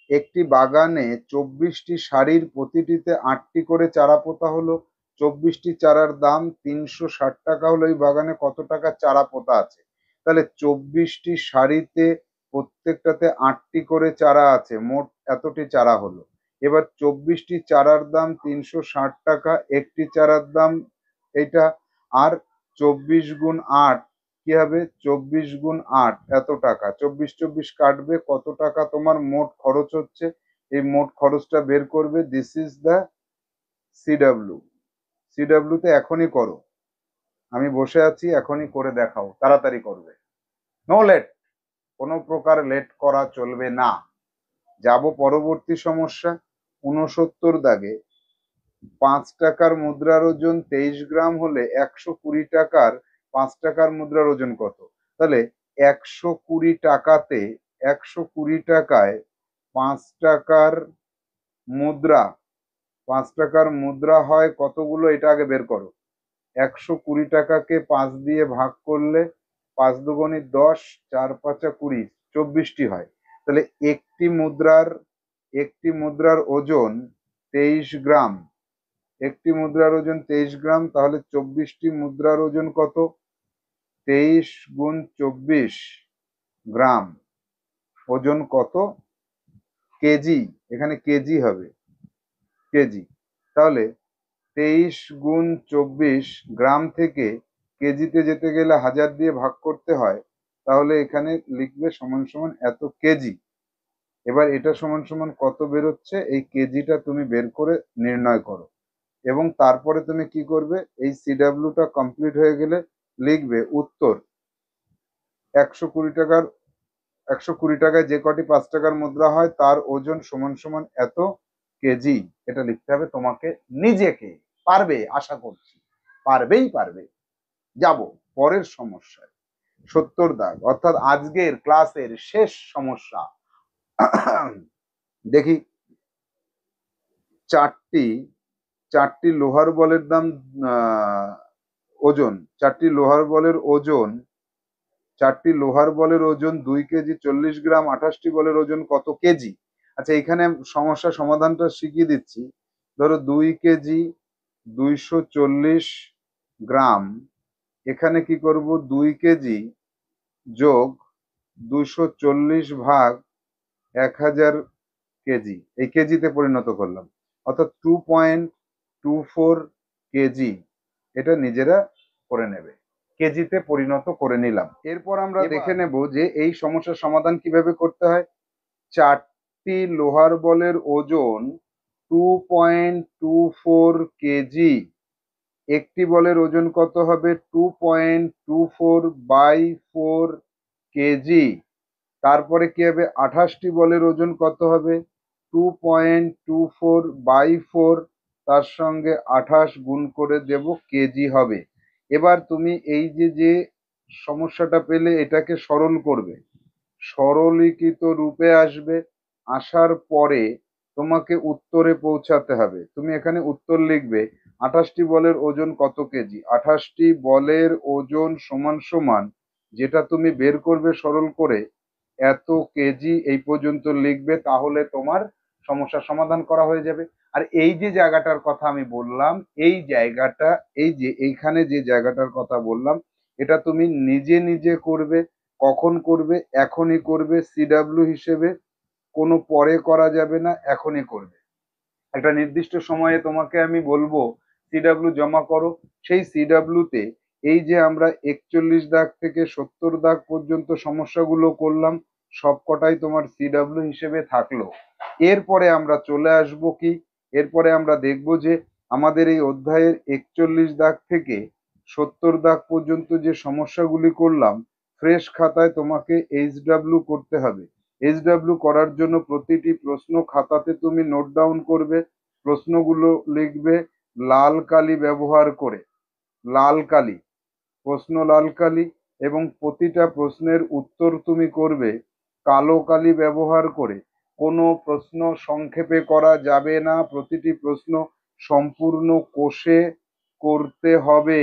একটি বাগানে 24টি সারির, প্রতিটিতে 8টি করে চারা পোতা হলো। 24টি চারার দাম 360 টাকা হলে ওই বাগানে কত টাকা চারা পোতা আছে? তাহলে 24টি সারিতে প্রত্যেকটাতে 8টি করে চারা আছে, মোট এতটি চারা হলো। এবার 24টি চারার দাম 360 টাকা, একটি চারার দাম এইটা, আর 24 × 8 কি হবে? 24 × 8 এত টাকা, 24 কাটবে, কত টাকা তোমার মোট খরচ হচ্ছে, এই মোট খরচটা বের করবে। This is the CW. CW তে এখনই করো, আমি বসে আছি, এখনই করে দেখাও, তাড়াতাড়ি করবে, নো লেট, কোনো প্রকার লেট করা চলবে না। যাব পরবর্তী সমস্যা 69 দাগে। 5 টাকার মুদ্রার ওজন 23 গ্রাম হলে 120 টাকার 5 টাকার মুদ্রার ওজন কত? তাহলে 120 টাকাতে, 120 টাকায় 5 টাকার মুদ্রা, 5 টাকার মুদ্রা হয় কতগুলো, এটা আগে বের করো। 120 টাকাকে 5 দিয়ে ভাগ করলে 5 দুগুণে 10, 4 5 20, 24টি হয়। তাহলে একটি মুদ্রার ওজন 23 গ্রাম, একটি মুদ্রার ওজন 23 গ্রাম, তাহলে 24টি মুদ্রার ওজন কত? 23 × 24 গ্রাম, ওজন কত? কেজি, এখানে কেজি হবে, কেজি। তাহলে 23 × 24 গ্রাম থেকে কেজিতে যেতে গেলে 1000 দিয়ে ভাগ করতে হয়, তাহলে এখানে লিখবে সমান সমান এত কেজি। এবার এটা সমান সমান কত বেরোচ্ছে, এই কেজিটা তুমি বের করে নির্ণয় করো, এবং তারপরে তুমি কি করবে, এই সিডাব্লিউটা কমপ্লিট হয়ে গেলে লিখবে উত্তর। 120 টাকার 120 টাকায় যে কটি 5 টাকার মুদ্রা হয় তার ওজন সমান সমান এত কেজি। এটা লিখতে হবে তোমাকে নিজেকে, পারবে, আশা করছি পারবেই পারবে। যাব পরের সমস্যায়, 70 দাগ, অর্থাৎ আজকের ক্লাসের শেষ সমস্যা। দেখি, চারটি লোহার বলের দাম ওজন, চারটি লোহার বলের ওজন 2 কেজি 40 গ্রাম, 28টি বলের ওজন কত কেজি? আচ্ছা, এখানে সমস্যা সমাধানটা শিখিয়ে দিচ্ছি। ধরো 2 কেজি 240 গ্রাম, এখানে কি করব, 2 কেজি যোগ 240 ভাগ 1000 কেজি, এই কেজিতে পরিণত করলাম, অর্থাৎ 2.24 কেজি। এটা নিজেরা করে নেবে, কেজিতে পরিণত করে নিলাম। এরপর আমরা দেখে নেব যে এই সমস্যার সমাধান কিভাবে করতে হয়। চারটি লোহার বলের ওজন 2.24 কেজি, একটি বলের ওজন কত হবে? 2.24/4 কেজি। তারপরে কি হবে? 28টি বলের ওজন কত হবে? 2.24/4, তার সঙ্গে 28 গুণ করে দেব, কেজি হবে। এবার তুমি এই যে সমস্যাটা পেলে এটাকে সরল করবে, সরলীকৃত রূপে আসবে, আসার পরে তোমাকে উত্তরে পৌঁছাতে হবে। তুমি এখানে উত্তর লিখবে 28টি বলের ওজন কত কেজি, 28টি বলের ওজন সমান সমান, যেটা তুমি বের করবে সরল করে, এত কেজি, এই পর্যন্ত লিখবে, তাহলে তোমার সমস্যার সমাধান করা হয়ে যাবে। আর এই যে জায়গাটার কথা আমি বললাম, এই জায়গাটা, এই যে এইখানে যে জায়গাটার কথা বললাম, এটা তুমি নিজে নিজে করবে। কখন করবে? এখনই করবে, সিডাব্লিউ হিসেবে, কোনো পরে করা যাবে না, এখনই করবে। একটা নির্দিষ্ট সময়ে তোমাকে আমি বলবো সিডাব্লিউ জমা করো, সেই সিডাব্লিউতে এই যে আমরা 41 দাগ থেকে 70 দাগ পর্যন্ত সমস্যাগুলো করলাম, সবকটাই তোমার সিডাব্লিউ হিসেবে থাকলো। এরপরে আমরা চলে আসবো কি, এরপরে আমরা দেখব যে আমাদের এই অধ্যায়ের 41 দাগ থেকে 70 দাগ পর্যন্ত যে সমস্যাগুলি করলাম, ফ্রেশ খাতায় তোমাকে এইচডাব্লিউ করতে হবে। এইচডাব্লিউ করার জন্য প্রতিটি প্রশ্ন খাতাতে তুমি নোট ডাউন করবে, প্রশ্নগুলো লিখবে লাল কালি ব্যবহার করে, লাল কালি, প্রশ্ন লাল কালি, এবং প্রতিটা প্রশ্নের উত্তর তুমি করবে কালো কালি ব্যবহার করে। কোনো প্রশ্ন সংক্ষেপে করা যাবে না, প্রতিটি প্রশ্ন সম্পূর্ণ কোষে করতে হবে,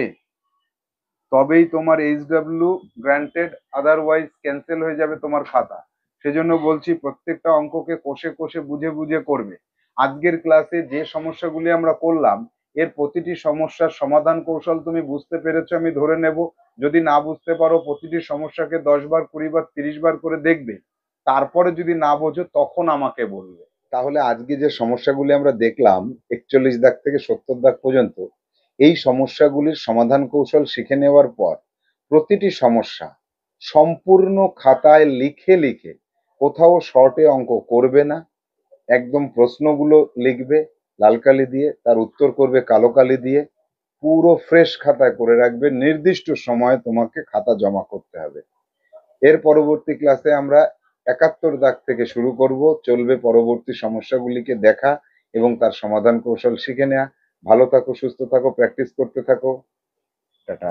তবেই তোমার এইচডাব্লিউ গ্রান্টেড, আদারওয়াইজ ক্যান্সেল হয়ে যাবে তোমার খাতা। সেজন্য বলছি প্রত্যেকটা অঙ্ককে কোষে কোষে বুঝে বুঝে করবে। আজকের ক্লাসে যে সমস্যাগুলি আমরা করলাম, এর প্রতিটি সমস্যার সমাধান কৌশল তুমি বুঝতে পেরেছো আমি ধরে নেব। যদি না বুঝতে পারো প্রতিটি সমস্যাকে 10 বার 20 বার 30 বার করে দেখবে, তারপরে যদি না বোঝো তখন আমাকে বলবে। তাহলে আজকে যে সমস্যাগুলি আমরা দেখলাম 41 দাগ থেকে 70 দাগ পর্যন্ত, এই সমস্যাগুলির সমাধান কৌশল শিখে নেওয়ার পর প্রতিটি সমস্যা সম্পূর্ণ খাতায় লিখে লিখে, কোথাও শর্টে অঙ্ক করবে না, একদম প্রশ্নগুলো লিখবে লাল কালি দিয়ে, তার উত্তর করবে কালো কালি দিয়ে, পুরো ফ্রেশ খাতায় করে রাখবে। নির্দিষ্ট সময়ে তোমাকে খাতা জমা করতে হবে। এর পরবর্তী ক্লাসে আমরা 71 দাগ থেকে শুরু করব, চলবে পরবর্তী সমস্যাগুলিকে দেখা এবং তার সমাধান কৌশল শিখে নেওয়া। ভালো থাকো, সুস্থ থাকো, প্র্যাকটিস করতে থাকো। টাটা।